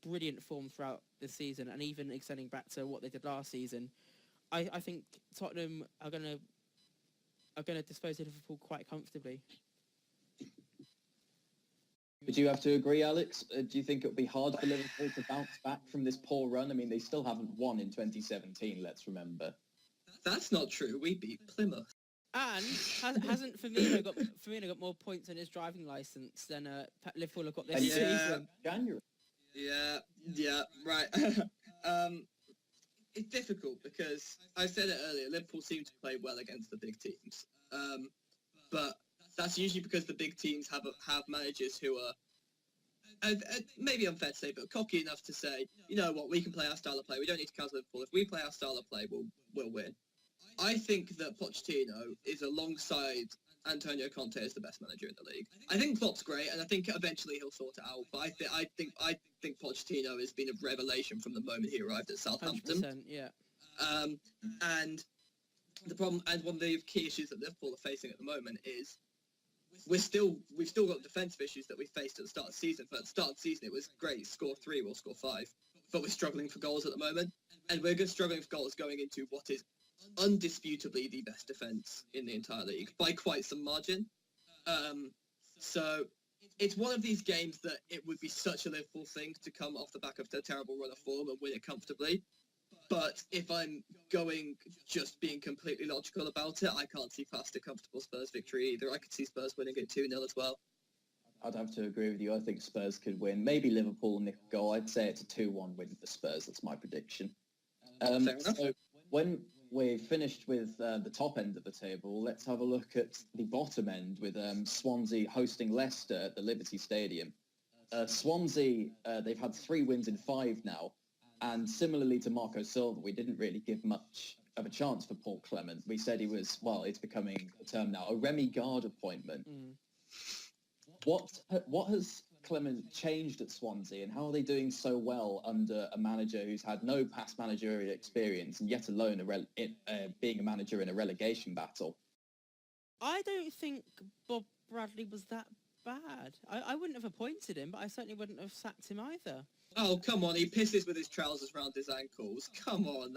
S2: brilliant form throughout the season, and even extending back to what they did last season, I think Tottenham are going to dispose of Liverpool quite comfortably.
S1: Would you have to agree, Alex? Do you think it would be hard for Liverpool to bounce back from this poor run? I mean, they still haven't won in 2017, let's remember.
S3: That's not true. We beat Plymouth.
S2: And hasn't Firmino got more points on his driving licence than Liverpool have got this season?
S1: January.
S3: Yeah, right. It's difficult because I said it earlier. Liverpool seem to play well against the big teams, but that's usually because the big teams have managers who are maybe unfair to say, but cocky enough to say, you know what, we can play our style of play. We don't need to counter Liverpool. If we play our style of play, we'll win. I think that Pochettino is alongside Antonio Conte as the best manager in the league. I think Klopp's great, and I think eventually he'll sort it out. But I think Pochettino has been a revelation from the moment he arrived at Southampton.
S2: 100%, yeah.
S3: And the problem, and one of the key issues that Liverpool are facing at the moment is we've still got defensive issues that we faced at the start of the season. But at the start of the season, it was great, score 3, we'll score 5. But we're struggling for goals at the moment, and we're struggling for goals going into what is undisputably the best defence in the entire league by quite some margin. So it's one of these games that it would be such a Liverpool thing to come off the back of their terrible run of form and win it comfortably. But if I'm being completely logical about it, I can't see past a comfortable Spurs victory either. I could see Spurs winning it 2-0 as well.
S1: I'd have to agree with you. I think Spurs could win. Maybe Liverpool nick a goal. I'd say it's a 2-1 win for Spurs. That's my prediction.
S3: Fair enough.
S1: So when we've finished with the top end of the table, let's have a look at the bottom end with Swansea hosting Leicester at the Liberty Stadium. Swansea, they've had 3 wins in 5 now. And similarly to Marco Silva, we didn't really give much of a chance for Paul Clement. We said he was, it's becoming a term now, a Remy Gard appointment. What has Clement changed at Swansea, and how are they doing so well under a manager who's had no past managerial experience, and yet alone being a manager in a relegation battle?
S2: I don't think Bob Bradley was that bad. I wouldn't have appointed him, but I certainly wouldn't have sacked him either.
S3: Oh, come on, he pisses with his trousers round his ankles. Come on,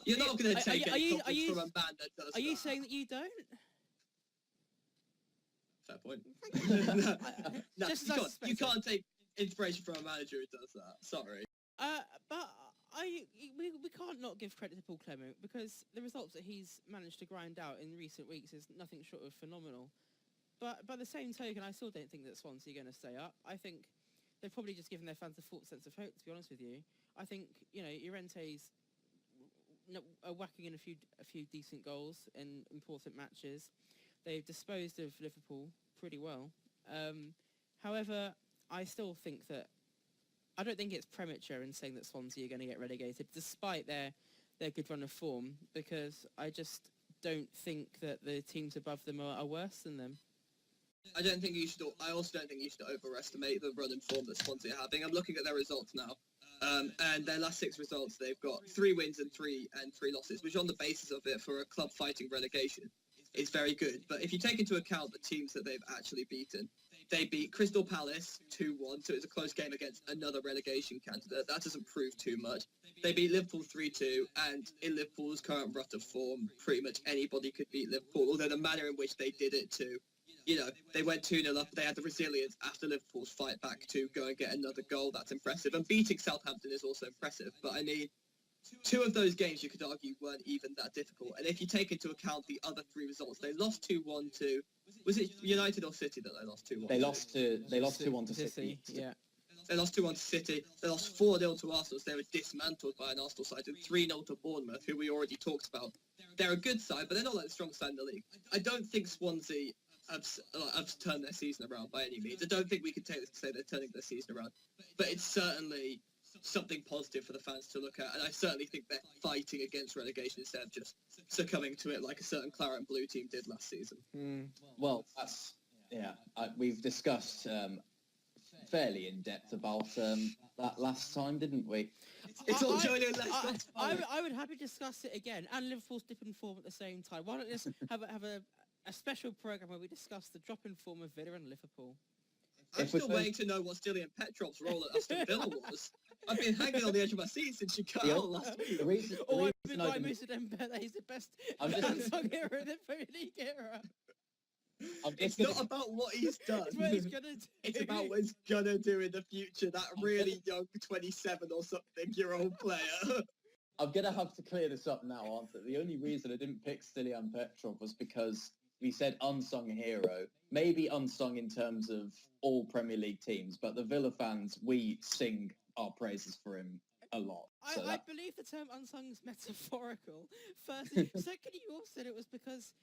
S3: you're not going to take any confidence from a man that does that.
S2: Are you saying that you don't?
S3: Fair point. No, you can't take inspiration from a manager who does that. Sorry.
S2: But we can't not give credit to Paul Clement, because the results that he's managed to grind out in recent weeks is nothing short of phenomenal. But by the same token, I still don't think that Swansea are going to stay up. I think they've probably just given their fans a false sense of hope, to be honest with you. I think, Llorente's whacking in a few decent goals in important matches. They've disposed of Liverpool pretty well. However, I still think that I don't think it's premature in saying that Swansea are going to get relegated, despite their good run of form, because I just don't think that the teams above them are worse than them.
S3: I also don't think you should overestimate the run and form that Swansea are having. I'm looking at their results now. And their last 6 results, they've got 3 wins and three losses, which on the basis of it for a club fighting relegation is very good. But if you take into account the teams that they've actually beaten, they beat Crystal Palace 2-1, so it's a close game against another relegation candidate. That doesn't prove too much. They beat Liverpool 3-2, and in Liverpool's current rut of form, pretty much anybody could beat Liverpool, although the manner in which they did it too. They went 2-0 up. They had the resilience after Liverpool's fight back to go and get another goal. That's impressive. And beating Southampton is also impressive. But, 2 of those games, you could argue, weren't even that difficult. And if you take into account the other 3 results, they lost 2-1 to... Was it United or City that they lost 2-1
S1: They lost 2-1 to City.
S2: Yeah.
S3: They lost 2-1 to City. They lost 4-0 to Arsenal, so they were dismantled by an Arsenal side, and 3-0 to Bournemouth, who we already talked about. They're a good side, but they're not like the strongest side in the league. I don't think Swansea have turned their season around by any means. I don't think we can take this to say they're turning their season around, but it's certainly something positive for the fans to look at, and I certainly think they're fighting against relegation instead of just succumbing to it like a certain claret and blue team did last season.
S1: Well, we've discussed fairly in depth about that last time, didn't we?
S2: I would happily discuss it again, and Liverpool's dip in form at the same time. Why don't we just have a special programme where we discuss the drop in form of Villa and Liverpool?
S3: I'm still waiting to know what Stilian Petrov's role at Aston Villa was. I've been hanging on the edge of my seat since you got out last week.
S2: I've been by Mr. Dembele. He's the best unsung hero in the Premier League era.
S3: It's not about what he's done.
S2: It's what he's going to do.
S3: It's about what he's going to do in the future. That really young 27 or something year old player.
S1: I'm going to have to clear this up now, aren't I? The only reason I didn't pick Stilian Petrov was because we said unsung hero. Maybe unsung in terms of all Premier League teams, but the Villa fans, we sing our praises for him a lot.
S2: I believe the term unsung is metaphorical. Firstly, secondly, you also said it was because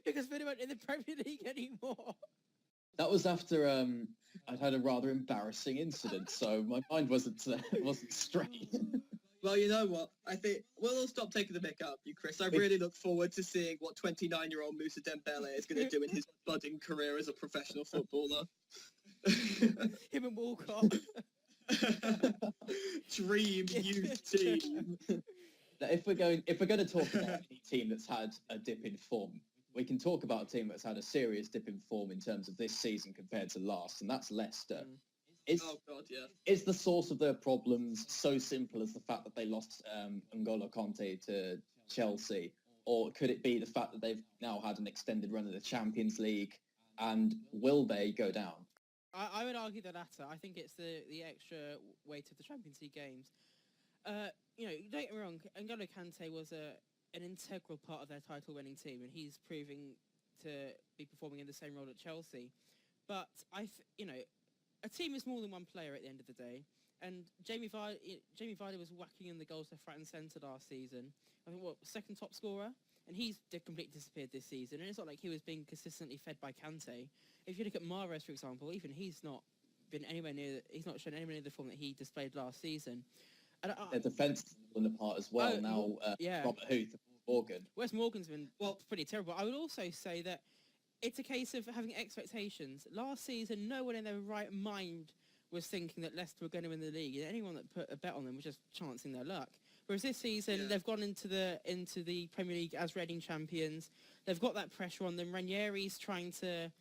S2: because Villa weren't in the Premier League anymore.
S1: That was after I'd had a rather embarrassing incident, so my mind wasn't straight.
S3: Well, you know what? I think we'll all stop taking the mick out of you, Chris. I really look forward to seeing what 29-year-old Moussa Dembele is going to do in his budding career as a professional footballer.
S2: Him and Walcott.
S3: Dream youth team.
S1: If we're going to talk about any team that's had a dip in form, we can talk about a team that's had a serious dip in form in terms of this season compared to last, and that's Leicester. Is the source of their problems so simple as the fact that they lost N'Golo Conte to Chelsea, or could it be the fact that they've now had an extended run of the Champions League, and will they go down?
S2: I would argue the latter. I think it's the extra weight of the Champions League games. Don't get me wrong, N'Golo Kante was an integral part of their title-winning team, and he's proving to be performing in the same role at Chelsea. But a team is more than one player at the end of the day, and Jamie Vardy was whacking in the goals left, right and centre last season. I think, second top scorer? And he's completely disappeared this season, and it's not like he was being consistently fed by Kante. If you look at Mahrez, for example, even he's not shown anywhere near the form that he displayed last season. And
S1: their defence is falling apart as well Robert Huth and Morgan.
S2: Wes Morgan's been pretty terrible. I would also say that it's a case of having expectations. Last season, no one in their right mind was thinking that Leicester were going to win the league. Anyone that put a bet on them was just chancing their luck. Whereas this season, they've gone into the Premier League as reigning champions. They've got that pressure on them. Ranieri's trying to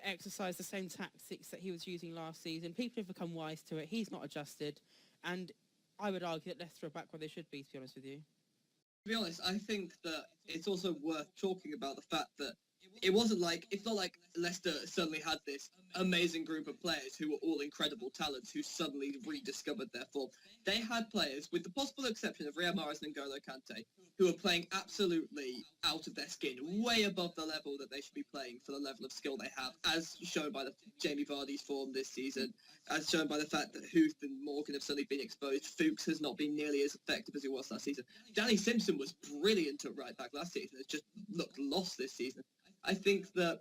S2: exercise the same tactics that he was using last season. People have become wise to it. He's not adjusted. And I would argue that Leicester are back where they should be, to be honest with you.
S3: To be honest, I think that it's also worth talking about the fact that it's not like Leicester suddenly had this amazing group of players who were all incredible talents who suddenly rediscovered their form. They had players, with the possible exception of Riyad Mahrez and N'Golo Kante, who were playing absolutely out of their skin, way above the level that they should be playing for the level of skill they have, as shown by the Jamie Vardy's form this season, as shown by the fact that Huth and Morgan have suddenly been exposed. Fuchs has not been nearly as effective as he was last season. Danny Simpson was brilliant at right back last season. It's just looked lost this season. I think that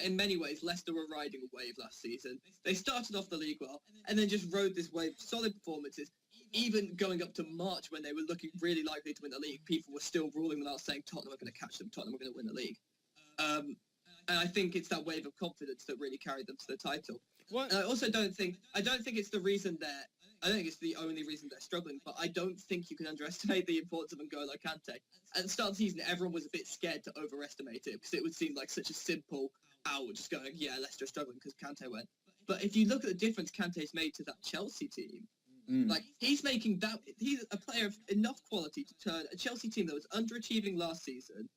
S3: in many ways Leicester were riding a wave last season. They started off the league well and then just rode this wave of solid performances. Even going up to March when they were looking really likely to win the league, people were still ruling them out saying Tottenham are going to catch them, Tottenham are going to win the league. And I think it's that wave of confidence that really carried them to the title.
S2: What?
S3: And I also don't think it's the reason I don't think it's the only reason they're struggling, but I don't think you can underestimate the importance of N'Golo Kante. At the start of the season, everyone was a bit scared to overestimate it because it would seem like such a simple out, just going, yeah, Leicester are struggling because Kante went. But if you look at the difference Kante's made to that Chelsea team, like he's a player of enough quality to turn a Chelsea team that was underachieving last season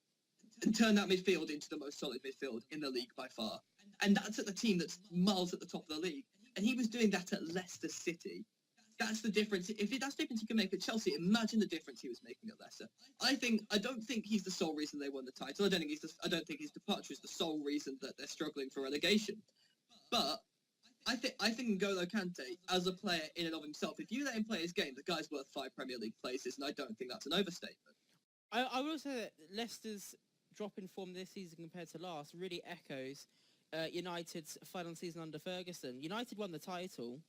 S3: and turn that midfield into the most solid midfield in the league by far. And that's at the team that's miles at the top of the league. And he was doing that at Leicester City. That's the difference. If that's the difference you can make at Chelsea, imagine the difference he was making at Leicester. I don't think he's the sole reason they won the title. I don't think his departure is the sole reason that they're struggling for relegation. But I think N'Golo Kante, as a player in and of himself, if you let him play his game, the guy's worth 5 Premier League places, and I don't think that's an overstatement.
S2: I will say that Leicester's drop in form this season compared to last really echoes United's final season under Ferguson. United won the title,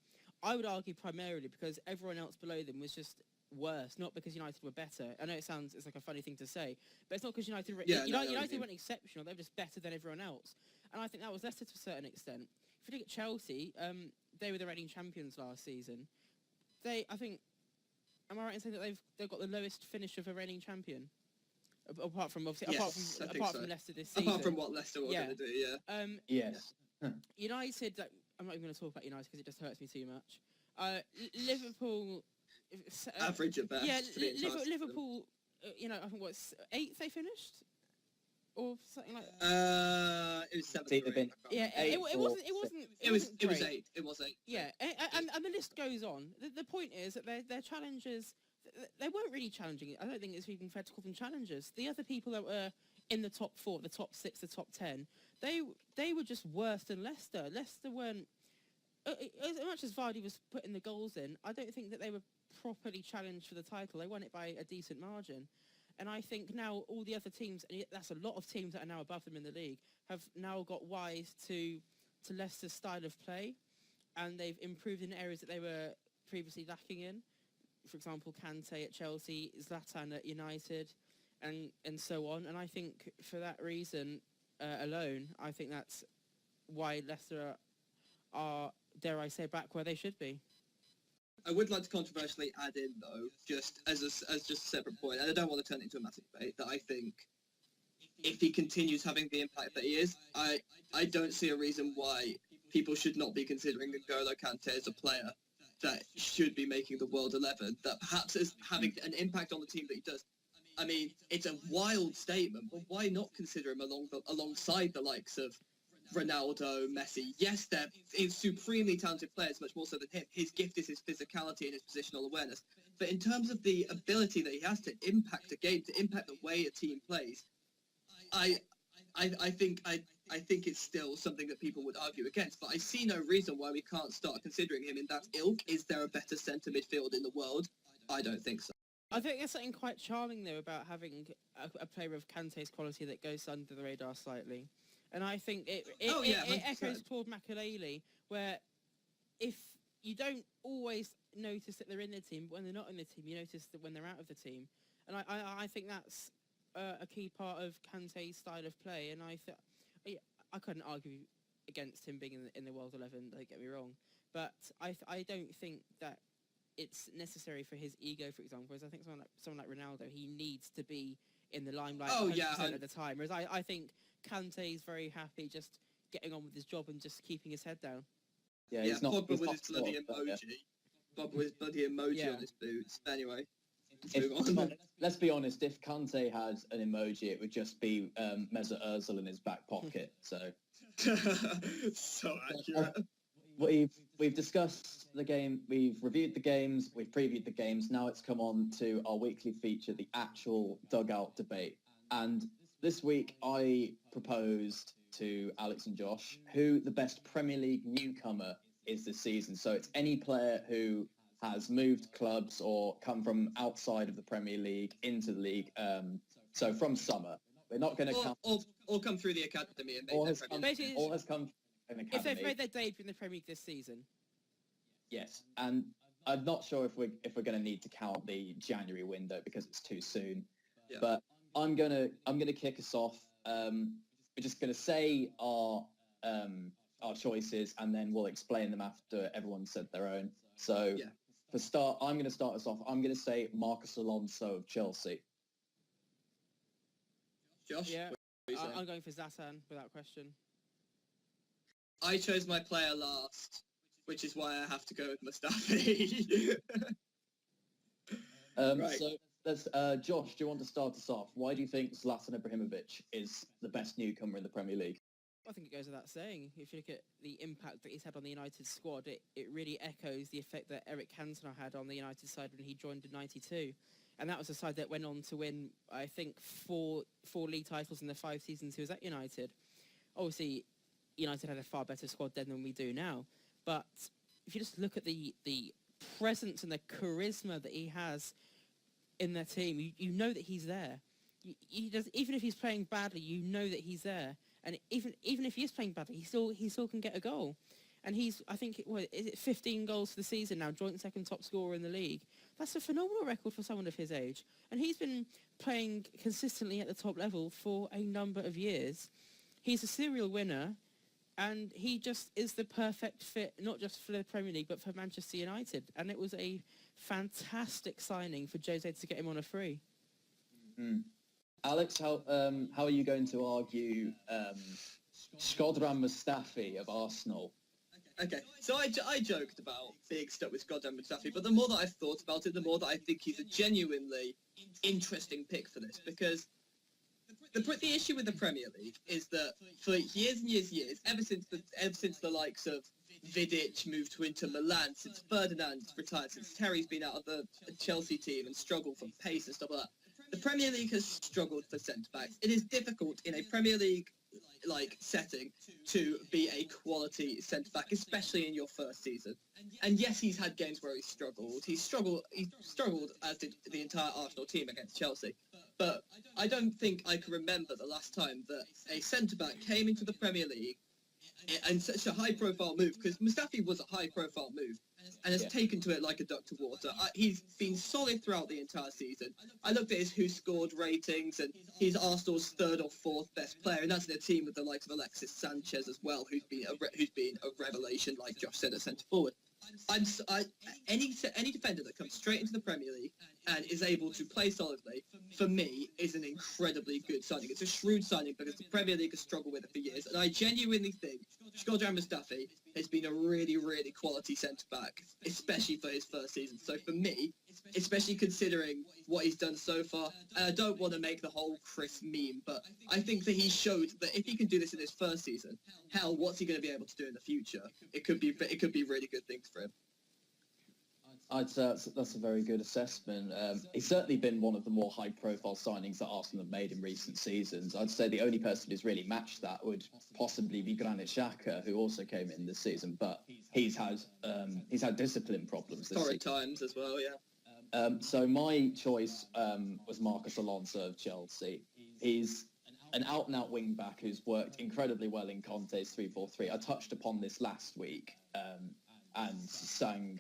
S2: I would argue primarily because everyone else below them was just worse, not because United were better. I know it's like a funny thing to say, but it's not because United weren't exceptional, they were just better than everyone else. And I think that was Leicester to a certain extent. If you look at Chelsea, they were the reigning champions last season. I think, am I right in saying that they've got the lowest finish of a reigning champion? Apart from Leicester this season.
S3: Apart from what Leicester were going to do, yeah.
S1: Yes.
S2: United, I'm not even going to talk about United because it just hurts me too much. Liverpool...
S3: Average at best.
S2: Yeah, Liverpool, I think 8th they finished? Or something like that.
S3: It was 7th.
S2: Yeah, it wasn't. It
S3: was 8. It was 8.
S2: Yeah, and the list goes on. The point is that their challengers, they weren't really challenging. I don't think it's even fair to call them challengers. The other people that were in the top 4, the top 6, the top 10, they were just worse than Leicester. Leicester weren't. As much as Vardy was putting the goals in, I don't think that they were properly challenged for the title. They won it by a decent margin. And I think now all the other teams, and that's a lot of teams that are now above them in the league, have now got wise to Leicester's style of play, and they've improved in areas that they were previously lacking in. For example, Kante at Chelsea, Zlatan at United, and so on. And I think for that reason alone, I think that's why Leicester are, dare I say, back where they should be.
S3: I would like to controversially add in, though, just as just a separate point, and I don't want to turn it into a massive debate, that I think if he continues having the impact that he is, I don't see a reason why people should not be considering N'Golo Kante as a player that should be making the World 11, that perhaps is having an impact on the team that he does. I mean, it's a wild statement, but why not consider him alongside the likes of Ronaldo, Messi? Yes, they're supremely talented players, much more so than him. His gift is his physicality and his positional awareness. But in terms of the ability that he has to impact a game, to impact the way a team plays, I think it's still something that people would argue against. But I see no reason why we can't start considering him in that ilk. Is there a better centre midfield in the world? I don't think so.
S2: I think there's something quite charming, though, about having a player of Kante's quality that goes under the radar slightly. And I think it echoes Claude Makelele, where if you don't always notice that they're in the team, but when they're not in the team, you notice that when they're out of the team. And I think that's a key part of Kante's style of play. And I couldn't argue against him being in the World 11, don't get me wrong. But I don't think that it's necessary for his ego, for example. Whereas I think someone like Ronaldo, he needs to be in the limelight 100% of the time. Whereas I think Kante is very happy just getting on with his job and just keeping his head down.
S3: Yeah, he's not, Pogba with his bloody emoji. Pogba with his bloody emoji on his boots. Anyway,
S1: let's be honest, if Kante had an emoji, it would just be Mesut Ozil in his back pocket. So
S3: accurate.
S1: We've discussed the game, we've reviewed the games, we've previewed the games. Now it's come on to our weekly feature, the actual Dugout Debate. And this week I proposed to Alex and Josh who the best Premier League newcomer is this season. So it's any player who has moved clubs or come from outside of the Premier League into the league. So from summer. We're not going to count...
S3: Or come through the academy and
S1: or has come from an academy.
S2: If they've made their debut in the Premier League this season.
S1: Yes, and I'm not sure if we're going to need to count the January window because it's too soon. Yeah. But I'm gonna kick us off. we're just going to say our choices, and then we'll explain them after everyone's said their own. So for start, I'm going to start us off. I'm going to say Marcos Alonso of Chelsea.
S3: Josh?
S2: Yeah, I'm going for Zlatan without question.
S3: I chose my player last, which is why I have to go with Mustafi.
S1: Right. So let's, Josh, do you want to start us off? Why do you think Zlatan Ibrahimovic is the best newcomer in the Premier League?
S2: I think it goes without saying. If you look at the impact that he's had on the United squad, it really echoes the effect that Eric Cantona had on the United side when he joined in '92. And that was a side that went on to win, I think, four league titles in the 5 seasons he was at United. Obviously, United had a far better squad then than we do now. But if you just look at the presence and the charisma that he has in their team, you know that he's there. He does, even if he's playing badly, you know that he's there. And even if he is playing badly, he still can get a goal. And he's, I think, is it 15 goals for the season now, joint second top scorer in the league. That's a phenomenal record for someone of his age. And he's been playing consistently at the top level for a number of years. He's a serial winner, and he just is the perfect fit, not just for the Premier League, but for Manchester United. And it was a fantastic signing for Jose to get him on a free.
S1: Mm. Alex, how are you going to argue Shkodran Mustafi of Arsenal?
S3: Okay, so I joked about being stuck with Shkodran Mustafi, but the more that I've thought about it, the more that I think he's a genuinely interesting pick for this, because the issue with the Premier League is that for years and years, ever since the likes of Vidic moved to Inter Milan, since Ferdinand retired, since Terry's been out of the Chelsea team and struggled for pace and stuff like that, the Premier League has struggled for centre-backs. It is difficult in a Premier League setting to be a quality centre-back, especially in your first season. And yes, he's had games where he struggled, as did the entire Arsenal team against Chelsea. But I don't think I can remember the last time that a centre-back came into the Premier League and such a high-profile move, because Mustafi was a high-profile move, and has taken to it like a duck to water. He's been solid throughout the entire season. I looked at his who scored ratings, and he's Arsenal's 3rd or 4th best player, and that's in a team with the likes of Alexis Sanchez as well, who's been a revelation, like Josh said, at centre forward. Any defender that comes straight into the Premier League and is able to play solidly, for me, is an incredibly good signing. It's a shrewd signing because the Premier League has struggled with it for years, and I genuinely think Shkodran Mustafi has been a really, really quality centre-back, especially for his first season. So for me, especially considering what he's done so far, and I don't want to make the whole Chris meme, but I think that he showed that if he can do this in his first season, hell, what's he going to be able to do in the future? It could be really good things for him.
S1: I'd say that's a very good assessment. He's certainly been one of the more high-profile signings that Arsenal have made in recent seasons. I'd say the only person who's really matched that would possibly be Granit Xhaka, who also came in this season, but he's had discipline problems this season.
S3: Torrid times as well, yeah.
S1: So my choice was Marcos Alonso of Chelsea. He's an out-and-out wing-back who's worked incredibly well in Conte's 3-4-3. I touched upon this last week and sang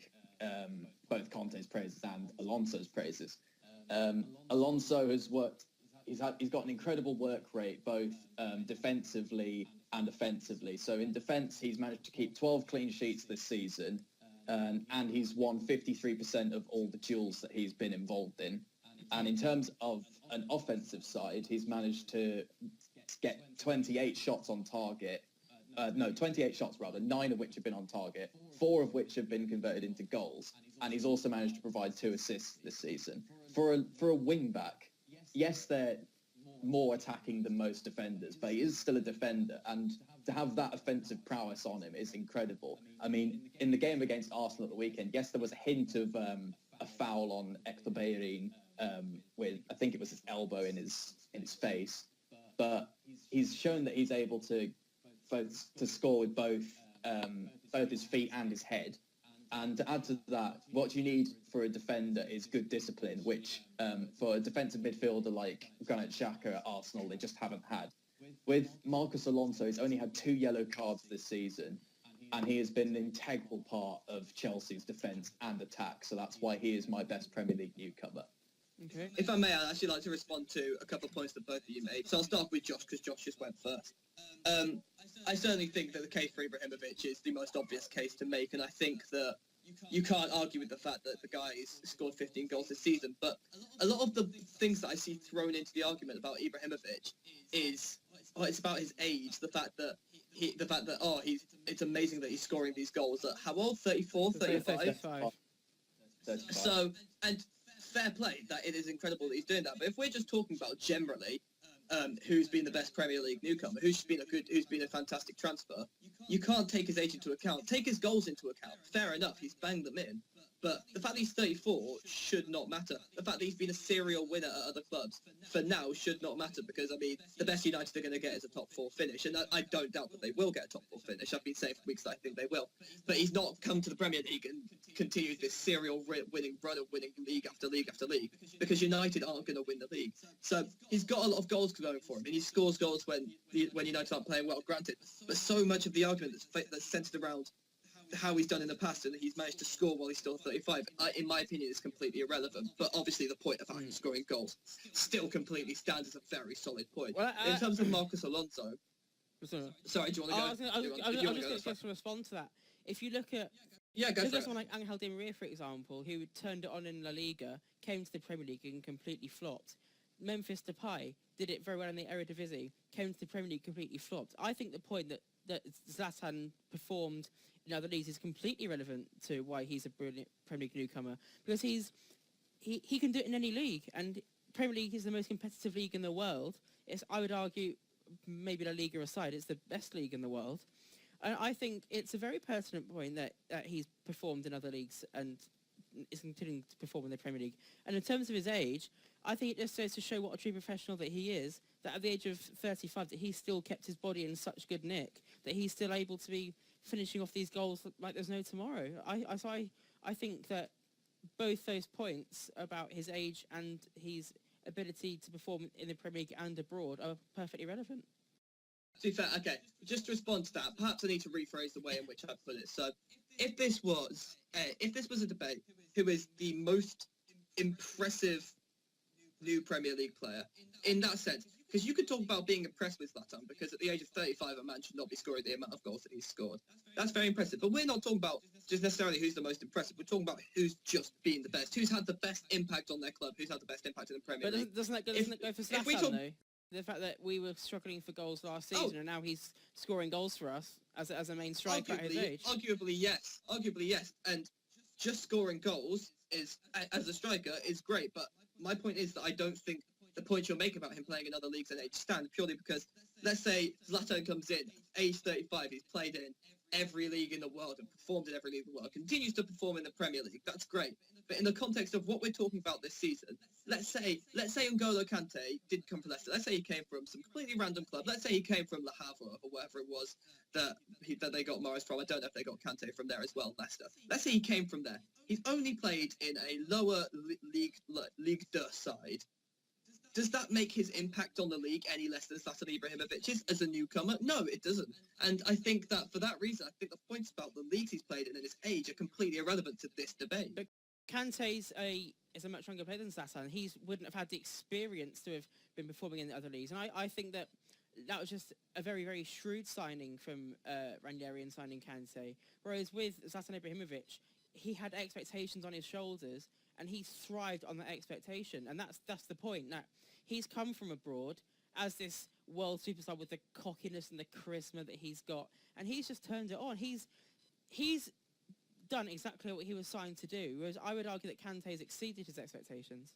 S1: both Conte's praises and Alonso's praises. Alonso has worked. He's got an incredible work rate, both defensively and offensively. So in defence, he's managed to keep 12 clean sheets this season, and he's won 53% of all the duels that he's been involved in. And in terms of an offensive side, he's managed to get 28 shots on target. 28 shots rather, 9 of which have been on target, 4 of which have been converted into goals, and he's also managed to provide 2 assists this season. For a wing-back, yes, they're more attacking than most defenders, but he is still a defender, and to have that offensive prowess on him is incredible. I mean, in the game against Arsenal at the weekend, yes, there was a hint of a foul on Hector Bellerin with, I think it was his elbow in his face, but he's shown that he's able to score with both his feet and his head. And to add to that, what you need for a defender is good discipline, which for a defensive midfielder like Granit Xhaka at Arsenal, they just haven't had. With Marcos Alonso, he's only had 2 yellow cards this season, and he has been an integral part of Chelsea's defence and attack. So that's why he is my best Premier League newcomer.
S2: Okay.
S3: If I may, I'd actually like to respond to a couple of points that both of you made. So I'll start with Josh, because Josh just went first. I certainly think that the case for Ibrahimovic is the most obvious case to make, and I think that you can't argue with the fact that the guy's scored 15 goals this season. But a lot of the things that I see thrown into the argument about Ibrahimovic is, it's about his age. The fact that it's amazing that he's scoring these goals at how old? 34, 35?
S2: 35.
S3: So, and fair play that it is incredible that he's doing that. But if we're just talking about generally, who's been the best Premier League newcomer, who's been a fantastic transfer, you can't take his age into account. Take his goals into account. Fair enough, he's banged them in. But the fact that he's 34 should not matter. The fact that he's been a serial winner at other clubs for now should not matter, because, I mean, the best United are going to get is a top 4 finish. And I don't doubt that they will get a top 4 finish. I've been saying for weeks that I think they will. But he's not come to the Premier League and continued this serial winning run of winning league after league after league, because United aren't going to win the league. So he's got a lot of goals going for him, and he scores goals when United aren't playing well, granted. But so much of the argument that's centred around how he's done in the past and he's managed to score while he's still 35, in my opinion, is completely irrelevant. But obviously the point of him scoring goals still completely stands as a very solid point.
S2: Well,
S3: in terms of Marcus Alonso, sorry, do you want to go?
S2: I was just to respond to that. If you look at someone like Angel Di Maria, for example, who turned it on in La Liga, came to the Premier League and completely flopped. Memphis Depay did it very well in the Eredivisie, came to the Premier League, completely flopped. I think the point that Zlatan performed in other leagues is completely relevant to why he's a brilliant Premier League newcomer, because he can do it in any league, and Premier League is the most competitive league in the world. I would argue, maybe La Liga aside, it's the best league in the world. And I think it's a very pertinent point that he's performed in other leagues and is continuing to perform in the Premier League. And in terms of his age, I think it just goes to show what a true professional that he is, that at the age of 35, that he's still kept his body in such good nick, that he's still able to be finishing off these goals like there's no tomorrow. I think that both those points about his age and his ability to perform in the Premier League and abroad are perfectly relevant.
S3: To be fair, okay, just to respond to that, perhaps I need to rephrase the way in which I put it. So, if this was a debate, who is the most impressive new Premier League player, in that sense, because you could talk about being impressed with Zlatan, because at the age of 35, a man should not be scoring the amount of goals that he's scored. That's very impressive. But we're not talking about just necessarily who's the most impressive. We're talking about who's just been the best, who's had the best impact on their club, who's had the best impact in the Premier League.
S2: But doesn't that go for Zlatan, though? The fact that we were struggling for goals last season, and now he's scoring goals for us as a main striker at his age.
S3: Arguably, yes. And just scoring goals is, as a striker, is great. But my point is that I don't think the point you'll make about him playing in other leagues at age stand, purely because, let's say Zlatan comes in, age 35, he's played in every league in the world and performed in every league in the world, continues to perform in the Premier League. That's great. But in the context of what we're talking about this season, let's say N'Golo Kante did come from Leicester. Let's say he came from some completely random club. Let's say he came from Le Havre or whatever it was that they got Morris from. I don't know if they got Kante from there as well, Leicester. Let's say he came from there. He's only played in a lower Ligue 2 side. Does that make his impact on the league any less than Zlatan Ibrahimovic's as a newcomer? No, it doesn't. And I think that for that reason, I think the points about the leagues he's played in and his age are completely irrelevant to this debate.
S2: But Kante's is a much younger player than Zlatan. He wouldn't have had the experience to have been performing in the other leagues. And I think that was just a very, very shrewd signing from Ranieri in signing Kante. Whereas with Zlatan Ibrahimovic, he had expectations on his shoulders, and he thrived on that expectation. And that's the point. That he's come from abroad as this world superstar with the cockiness and the charisma that he's got, and he's just turned it on. He's done exactly what he was signed to do, whereas I would argue that Kante's exceeded his expectations.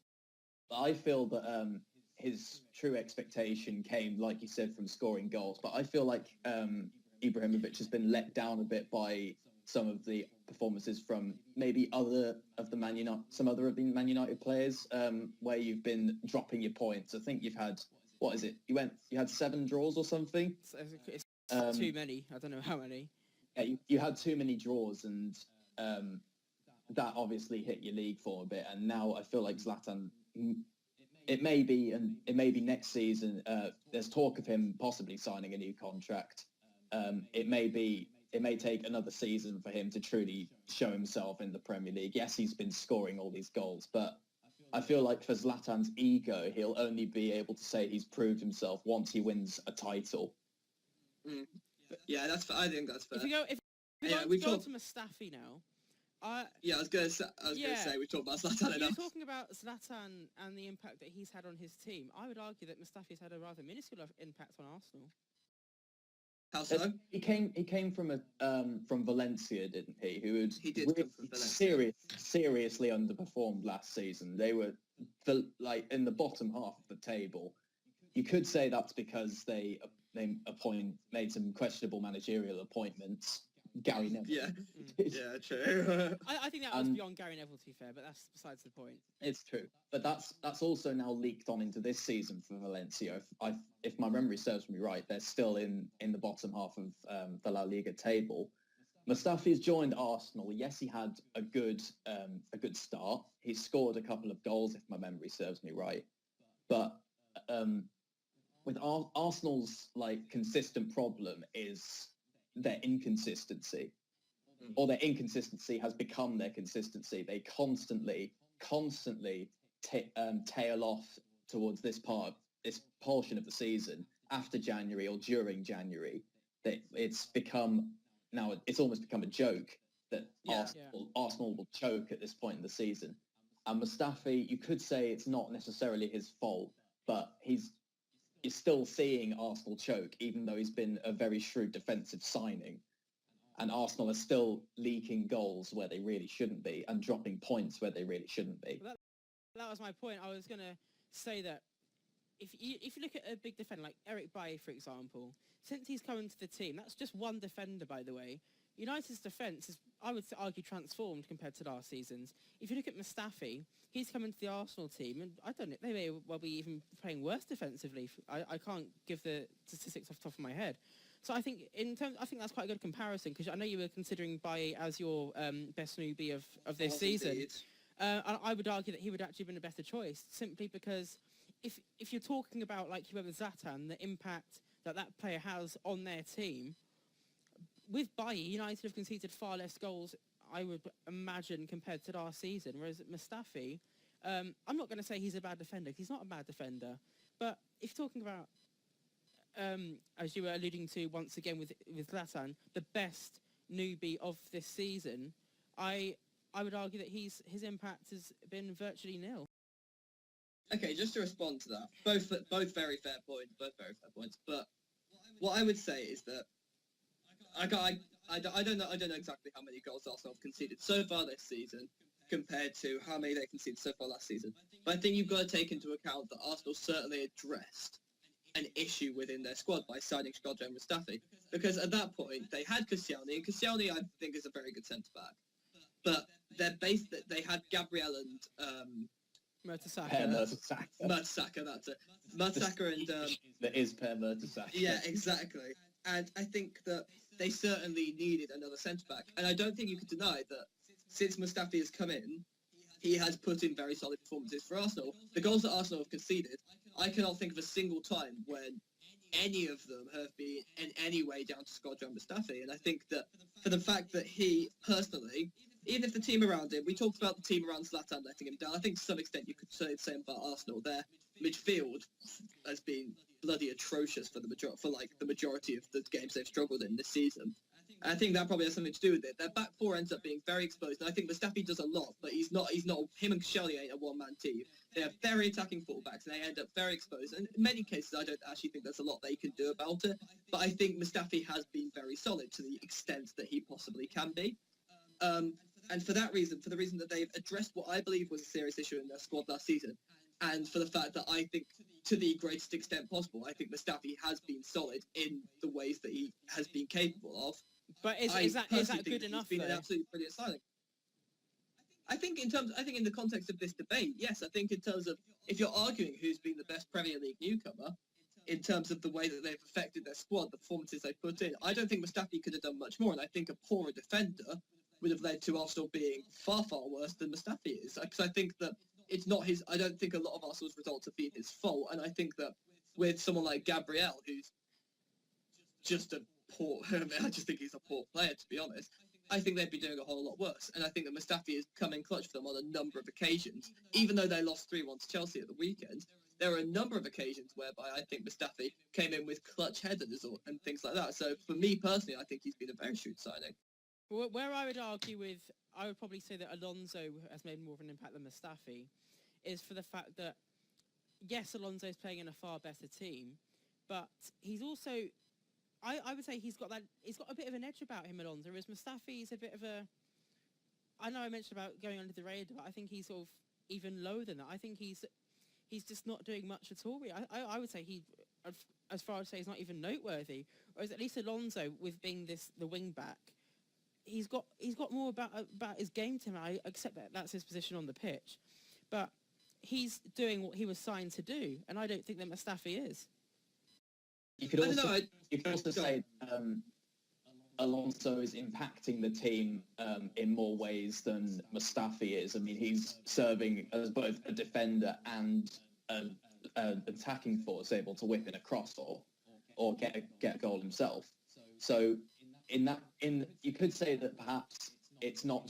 S1: I feel that his true expectation came, like you said, from scoring goals, but I feel like Ibrahimovic has been let down a bit by some of the performances from maybe some other of the Man United players, where you've been dropping your points. I think you've had, what is it? You had 7 draws or something?
S2: It's too many. I don't know how many.
S1: Yeah, you had too many draws, and that obviously hit your league form a bit. And now I feel like Zlatan, it may be next season. There's talk of him possibly signing a new contract. It may take another season for him to truly show himself in the Premier League. Yes, he's been scoring all these goals, but I feel like for Zlatan's ego, he'll only be able to say he's proved himself once he wins a title.
S3: Yeah, I think that's fair.
S2: If we go to Mustafi now,
S3: I was gonna say we talked about Zlatan enough.
S2: You're talking about Zlatan and the impact that he's had on his team. I would argue that Mustafi's had a rather minuscule impact on Arsenal.
S3: How so?
S1: He came from Valencia, didn't he?
S3: He did come from Valencia.
S1: Seriously underperformed last season. They were in the bottom half of the table. You could say that's because they made some questionable managerial appointments. Gary Neville.
S3: Yeah, true.
S2: I think that was beyond Gary Neville, to be fair, but that's besides the point.
S1: It's true, but that's also now leaked on into this season for Valencia. If my memory serves me right, they're still in the bottom half of the La Liga table. Mustafi's joined Arsenal. Yes, he had a good start. He scored a couple of goals, if my memory serves me right, but with Arsenal's consistent problem is their inconsistency, or their inconsistency has become their consistency. They constantly tail off towards this portion of the season after January or during January. It's almost become a joke that Arsenal will choke at this point in the season. And Mustafi, you could say it's not necessarily his fault, but you're still seeing Arsenal choke, even though he's been a very shrewd defensive signing. And Arsenal are still leaking goals where they really shouldn't be and dropping points where they really shouldn't be.
S2: That was my point. I was going to say that if you look at a big defender like Eric Bailly, for example, since he's come into the team, that's just one defender, by the way. United's defence is, I would argue, transformed compared to last season's. If you look at Mustafi, he's come into the Arsenal team, and I don't know, they may well be even playing worse defensively. I can't give the statistics off the top of my head. So I think I think that's quite a good comparison, because I know you were considering Bailly as your best newbie of this season. I would argue that he would actually have been a better choice, simply because if you're talking about, like you were with Zlatan, the impact that player has on their team, with Bailly, United have conceded far less goals, I would imagine, compared to last season. Whereas Mustafi, I'm not going to say he's a bad defender, because he's not a bad defender. But if you're talking about, as you were alluding to once again with Zlatan, the best newbie of this season, I would argue that his impact has been virtually nil.
S3: Okay, just to respond to that, both very fair points. But what I would say is that I don't know exactly how many goals Arsenal have conceded so far this season compared to how many they conceded so far last season. But I think you've got to take into account that Arsenal certainly addressed an issue within their squad by signing Shkodran Mustafi, because at that point they had Koscielny, and Koscielny I think is a very good centre back, but they had Gabriel and
S2: Mertesacker.
S3: Mertesacker, that's it. Mertesacker and
S1: that is Per Mertesacker.
S3: Yeah, exactly. And I think that they certainly needed another centre back, and I don't think you could deny that since Mustafi has come in, he has put in very solid performances for Arsenal. The goals that Arsenal have conceded, I cannot think of a single time when any of them have been in any way down to Shkodran Mustafi. And I think that for the fact that he personally, even if the team around him, we talked about the team around Zlatan letting him down, I think to some extent you could say the same about Arsenal. Their midfield has been bloody atrocious for the majority of the games they've struggled in this season. And I think that probably has something to do with it. Their back four ends up being very exposed, and I think Mustafi does a lot, but he's not. Him and Koscielny ain't a one-man team. They have very attacking fullbacks, and they end up very exposed. And in many cases, I don't actually think there's a lot they can do about it. But I think Mustafi has been very solid to the extent that he possibly can be. And for that reason, for the reason that they've addressed what I believe was a serious issue in their squad last season, and for the fact that I think, to the greatest extent possible, I think Mustafi has been solid in the ways that he has been capable of.
S2: But is that good enough?
S3: He's been an absolutely brilliant signing. I think in the context of this debate, yes. I think in terms of, if you're arguing who's been the best Premier League newcomer, in terms of the way that they've affected their squad, the performances they've put in, I don't think Mustafi could have done much more, and I think a poorer defender would have led to Arsenal being far, far worse than Mustafi is. Because I think that it's not his. I don't think a lot of Arsenal's results have been his fault, and I think that with someone like Gabriel, who's just a poor, I just think he's a poor player, to be honest. I think they'd be doing a whole lot worse. And I think that Mustafi has come in clutch for them on a number of occasions. Even though they lost 3-1 to Chelsea at the weekend, there are a number of occasions whereby I think Mustafi came in with clutch headers and things like that. So for me personally, I think he's been a very shrewd signing.
S2: Where I would argue with, I would probably say that Alonso has made more of an impact than Mustafi, is for the fact that, yes, Alonso's playing in a far better team, but he's also, I would say he's got a bit of an edge about him, Alonso, whereas Mustafi's a bit of a, I know I mentioned about going under the radar, but I think he's sort of even lower than that. I think he's just not doing much at all. I would say as far as say he's not even noteworthy, whereas at least Alonso, with being the wing back, he's got more about his game to him. I accept that that's his position on the pitch, but he's doing what he was signed to do, and I don't think that Mustafi is.
S1: You could also say Alonso is impacting the team in more ways than Mustafi is. I mean, he's serving as both a defender and an attacking force, able to whip in a cross or get a goal himself. So you could say that perhaps it's not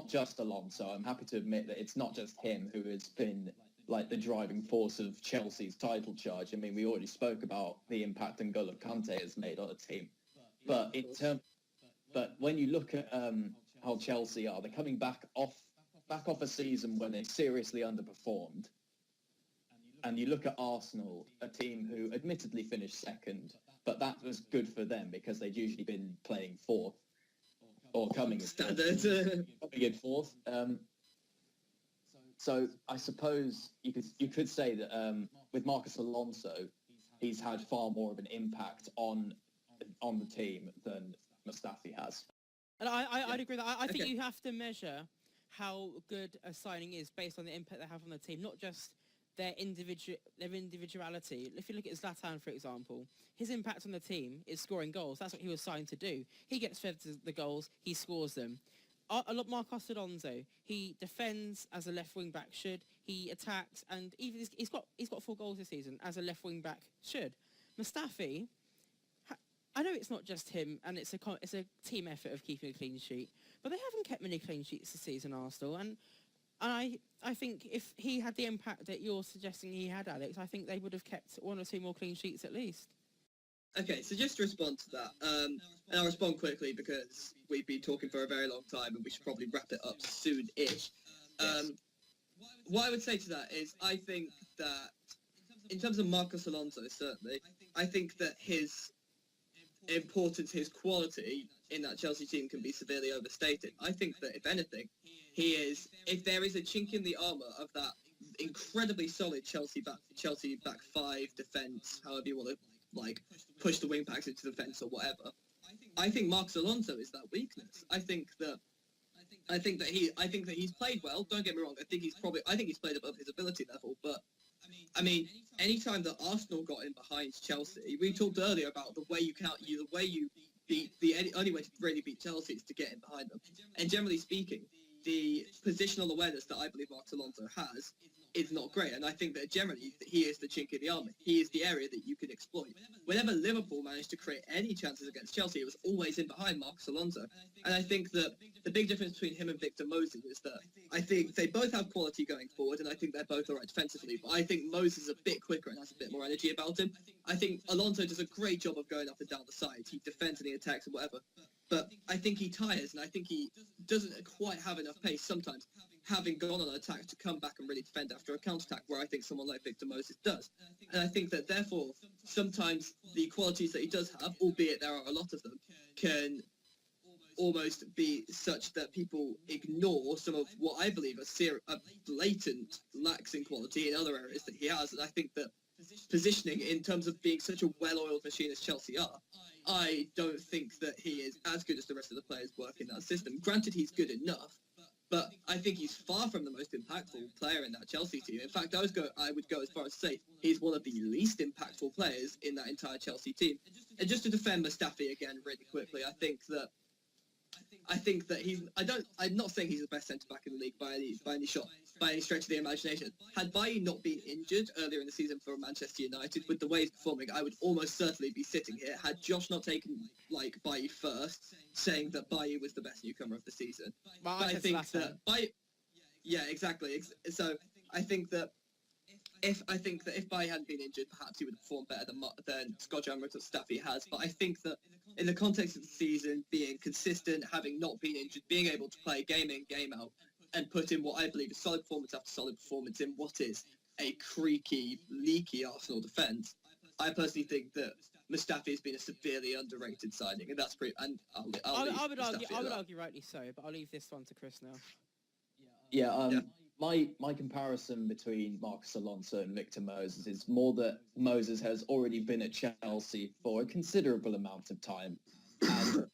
S1: just Alonso. I'm happy to admit that it's not just him who has been like the driving force of Chelsea's title charge. I mean, we already spoke about the impact N'Golo Kante has made on the team. But when you look at how Chelsea are, they're coming back off a season where they seriously underperformed. And you look at Arsenal, a team who admittedly finished second, but that was good for them because they'd usually been playing fourth or coming in fourth. So I suppose you could say that with Marcus Alonso, he's had far more of an impact on the team than Mustafi has.
S2: And I'd agree with that. I think you have to measure how good a signing is based on the impact they have on the team, not just their individuality. If you look at Zlatan, for example, his impact on the team is scoring goals. That's what he was signed to do. He gets fed the goals, he scores them. Marcos Alonso, he defends as a left wing back should. He attacks, and even he's got 4 goals this season as a left wing back should. Mustafi, I know it's not just him, and it's a team effort of keeping a clean sheet, but they haven't kept many clean sheets this season, Arsenal, and I think if he had the impact that you're suggesting he had, Alex, I think they would have kept 1 or 2 more clean sheets at least.
S3: Okay, so just to respond to that, and I'll respond quickly because we've been talking for a very long time and we should probably wrap it up soon-ish. Yes. What I would say to that is I think that in terms of Marcos Alonso, certainly, I think that his importance, his quality in that Chelsea team can be severely overstated. I think that, if anything, if there is a chink in the armour of that incredibly solid Chelsea back 5 defence, however you want to push the wing backs into the fence or whatever, I think Marcos Alonso is that weakness. I think that he's played well. Don't get me wrong. I think he's played above his ability level. But I mean, anytime that Arsenal got in behind Chelsea, we talked earlier about the way you beat the only way to really beat Chelsea is to get in behind them. And generally speaking, the positional awareness that I believe Marcos Alonso has is not great, and I think that generally he is the chink in the armour. He is the area that you can exploit. Whenever Liverpool managed to create any chances against Chelsea, it was always in behind Marcos Alonso. And I think that the big difference between him and Victor Moses is that I think they both have quality going forward, and I think they're both all right defensively, but I think Moses is a bit quicker and has a bit more energy about him. I think Alonso does a great job of going up and down the sides. He defends and he attacks and whatever. But I think he tires, and I think he doesn't quite have enough pace sometimes, having gone on an attack, to come back and really defend after a counter-attack, where I think someone like Victor Moses does. And I think that, therefore, sometimes the qualities that he does have, albeit there are a lot of them, can almost be such that people ignore some of what I believe are blatant lacks in quality in other areas that he has. And I think that positioning, in terms of being such a well-oiled machine as Chelsea are, I don't think that he is as good as the rest of the players work in that system. Granted, he's good enough, but I think he's far from the most impactful player in that Chelsea team. In fact, I would go as far as to say he's one of the least impactful players in that entire Chelsea team. And just to defend Mustafi again really quickly, I think I think that I'm not saying he's the best centre back in the league by any stretch of the imagination. Had Bailly not been injured earlier in the season for Manchester United, with the way he's performing, I would almost certainly be sitting here. Had Josh not taken Bailly first, saying that Bailly was the best newcomer of the season.
S2: Well,
S3: But I think that Bailly, yeah, exactly. So I think that if Bailly hadn't been injured, perhaps he would have performed better than Scott Mustafi has. But I think that in the context of the season, being consistent, having not been injured, being able to play game in, game out, and put in what I believe is solid performance after solid performance in what is a creaky, leaky Arsenal defence, I personally think that Mustafi has been a severely underrated signing, and that's pretty. And
S2: I would argue rightly so, but I'll leave this one to Chris now.
S1: Yeah. My comparison between Marcus Alonso and Victor Moses is more that Moses has already been at Chelsea for a considerable amount of time, and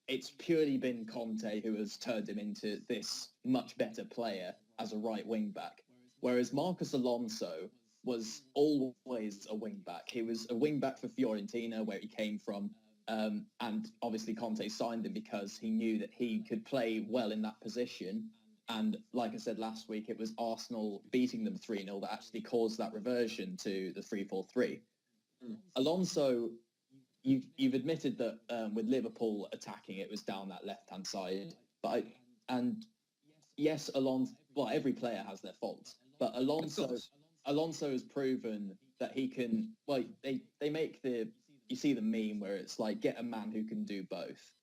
S1: it's purely been Conte who has turned him into this much better player as a right wing back, whereas Marcus Alonso was always a wing back. He was a wing back for Fiorentina, where he came from, and obviously Conte signed him because he knew that he could play well in that position. And like I said last week, it was Arsenal beating them 3-0 that actually caused that reversion to the 3-4-3. Alonso, you've admitted that with Liverpool attacking, it was down that left-hand side. Yes, Alonso, well, every player has their faults, but Alonso has proven that he can, well, they make you see the meme where it's like, get a man who can do both.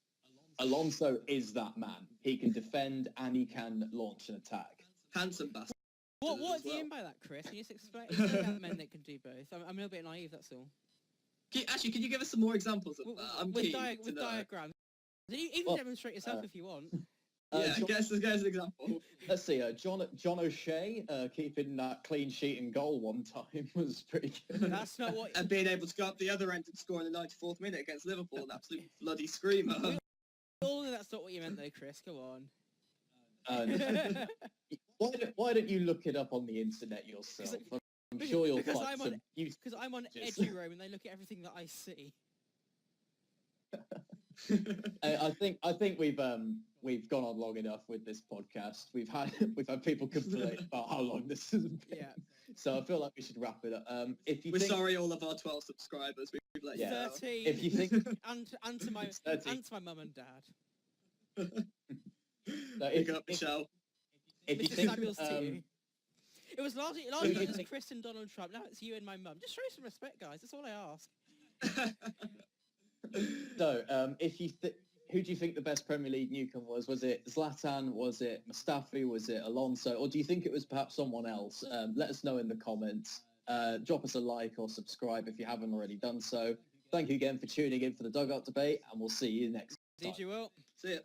S1: Alonso is that man. He can defend and he can launch an attack.
S3: Handsome bastard.
S2: What do you mean by that, Chris? Can you just explain about men that can do both? I'm a little bit naive, that's all.
S3: Can you give us some more examples of that? I'm keen to know.
S2: Diagrams. You can demonstrate yourself if you want.
S3: Guess an example.
S1: Let's see. John O'Shea keeping that clean sheet and goal one time was pretty good.
S2: That's not what.
S3: And being able to go up the other end and score in the 94th minute against Liverpool, an absolute bloody screamer.
S2: That's not what you meant, though, Chris. Go on.
S1: Why don't you look it up on the internet yourself? I'm sure you'll find some.
S2: Because I'm on Eduroam and they look at everything that I see.
S1: I think we've gone on long enough with this podcast. We've had people complain about how long this has been.
S2: Yeah.
S1: So I feel like we should wrap it up.
S3: We're sorry, all of our 12 subscribers. We've let you know.
S2: 13.
S1: If you think
S2: and to my mum and dad.
S3: Pick up Michelle.
S1: If you
S2: Mr.
S1: think
S2: Samuels to you. It was last week it was Chris and Donald Trump. Now it's you and my mum. Just show some respect, guys. That's all I ask.
S1: So, who do you think the best Premier League newcomer was? Was it Zlatan? Was it Mustafi? Was it Alonso? Or do you think it was perhaps someone else? Let us know in the comments. Drop us a like or subscribe if you haven't already done so. Thank you again for tuning in for the Dugout Debate, and we'll see you next time.
S2: Indeed you will.
S3: See ya.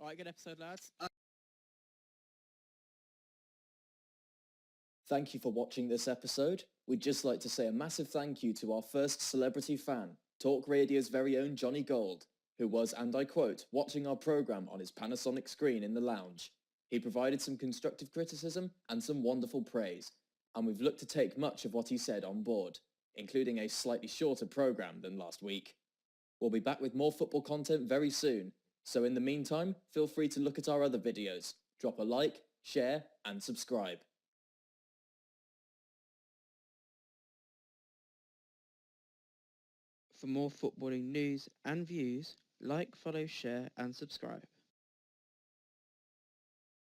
S2: All right, good episode, lads.
S4: Thank you for watching this episode. We'd just like to say a massive thank you to our first celebrity fan, Talk Radio's very own Johnny Gold, who was, and I quote, watching our programme on his Panasonic screen in the lounge. He provided some constructive criticism and some wonderful praise, and we've looked to take much of what he said on board, including a slightly shorter programme than last week. We'll be back with more football content very soon, so in the meantime, feel free to look at our other videos, drop a like, share, and subscribe.
S2: For more footballing news and views, like, follow, share and subscribe.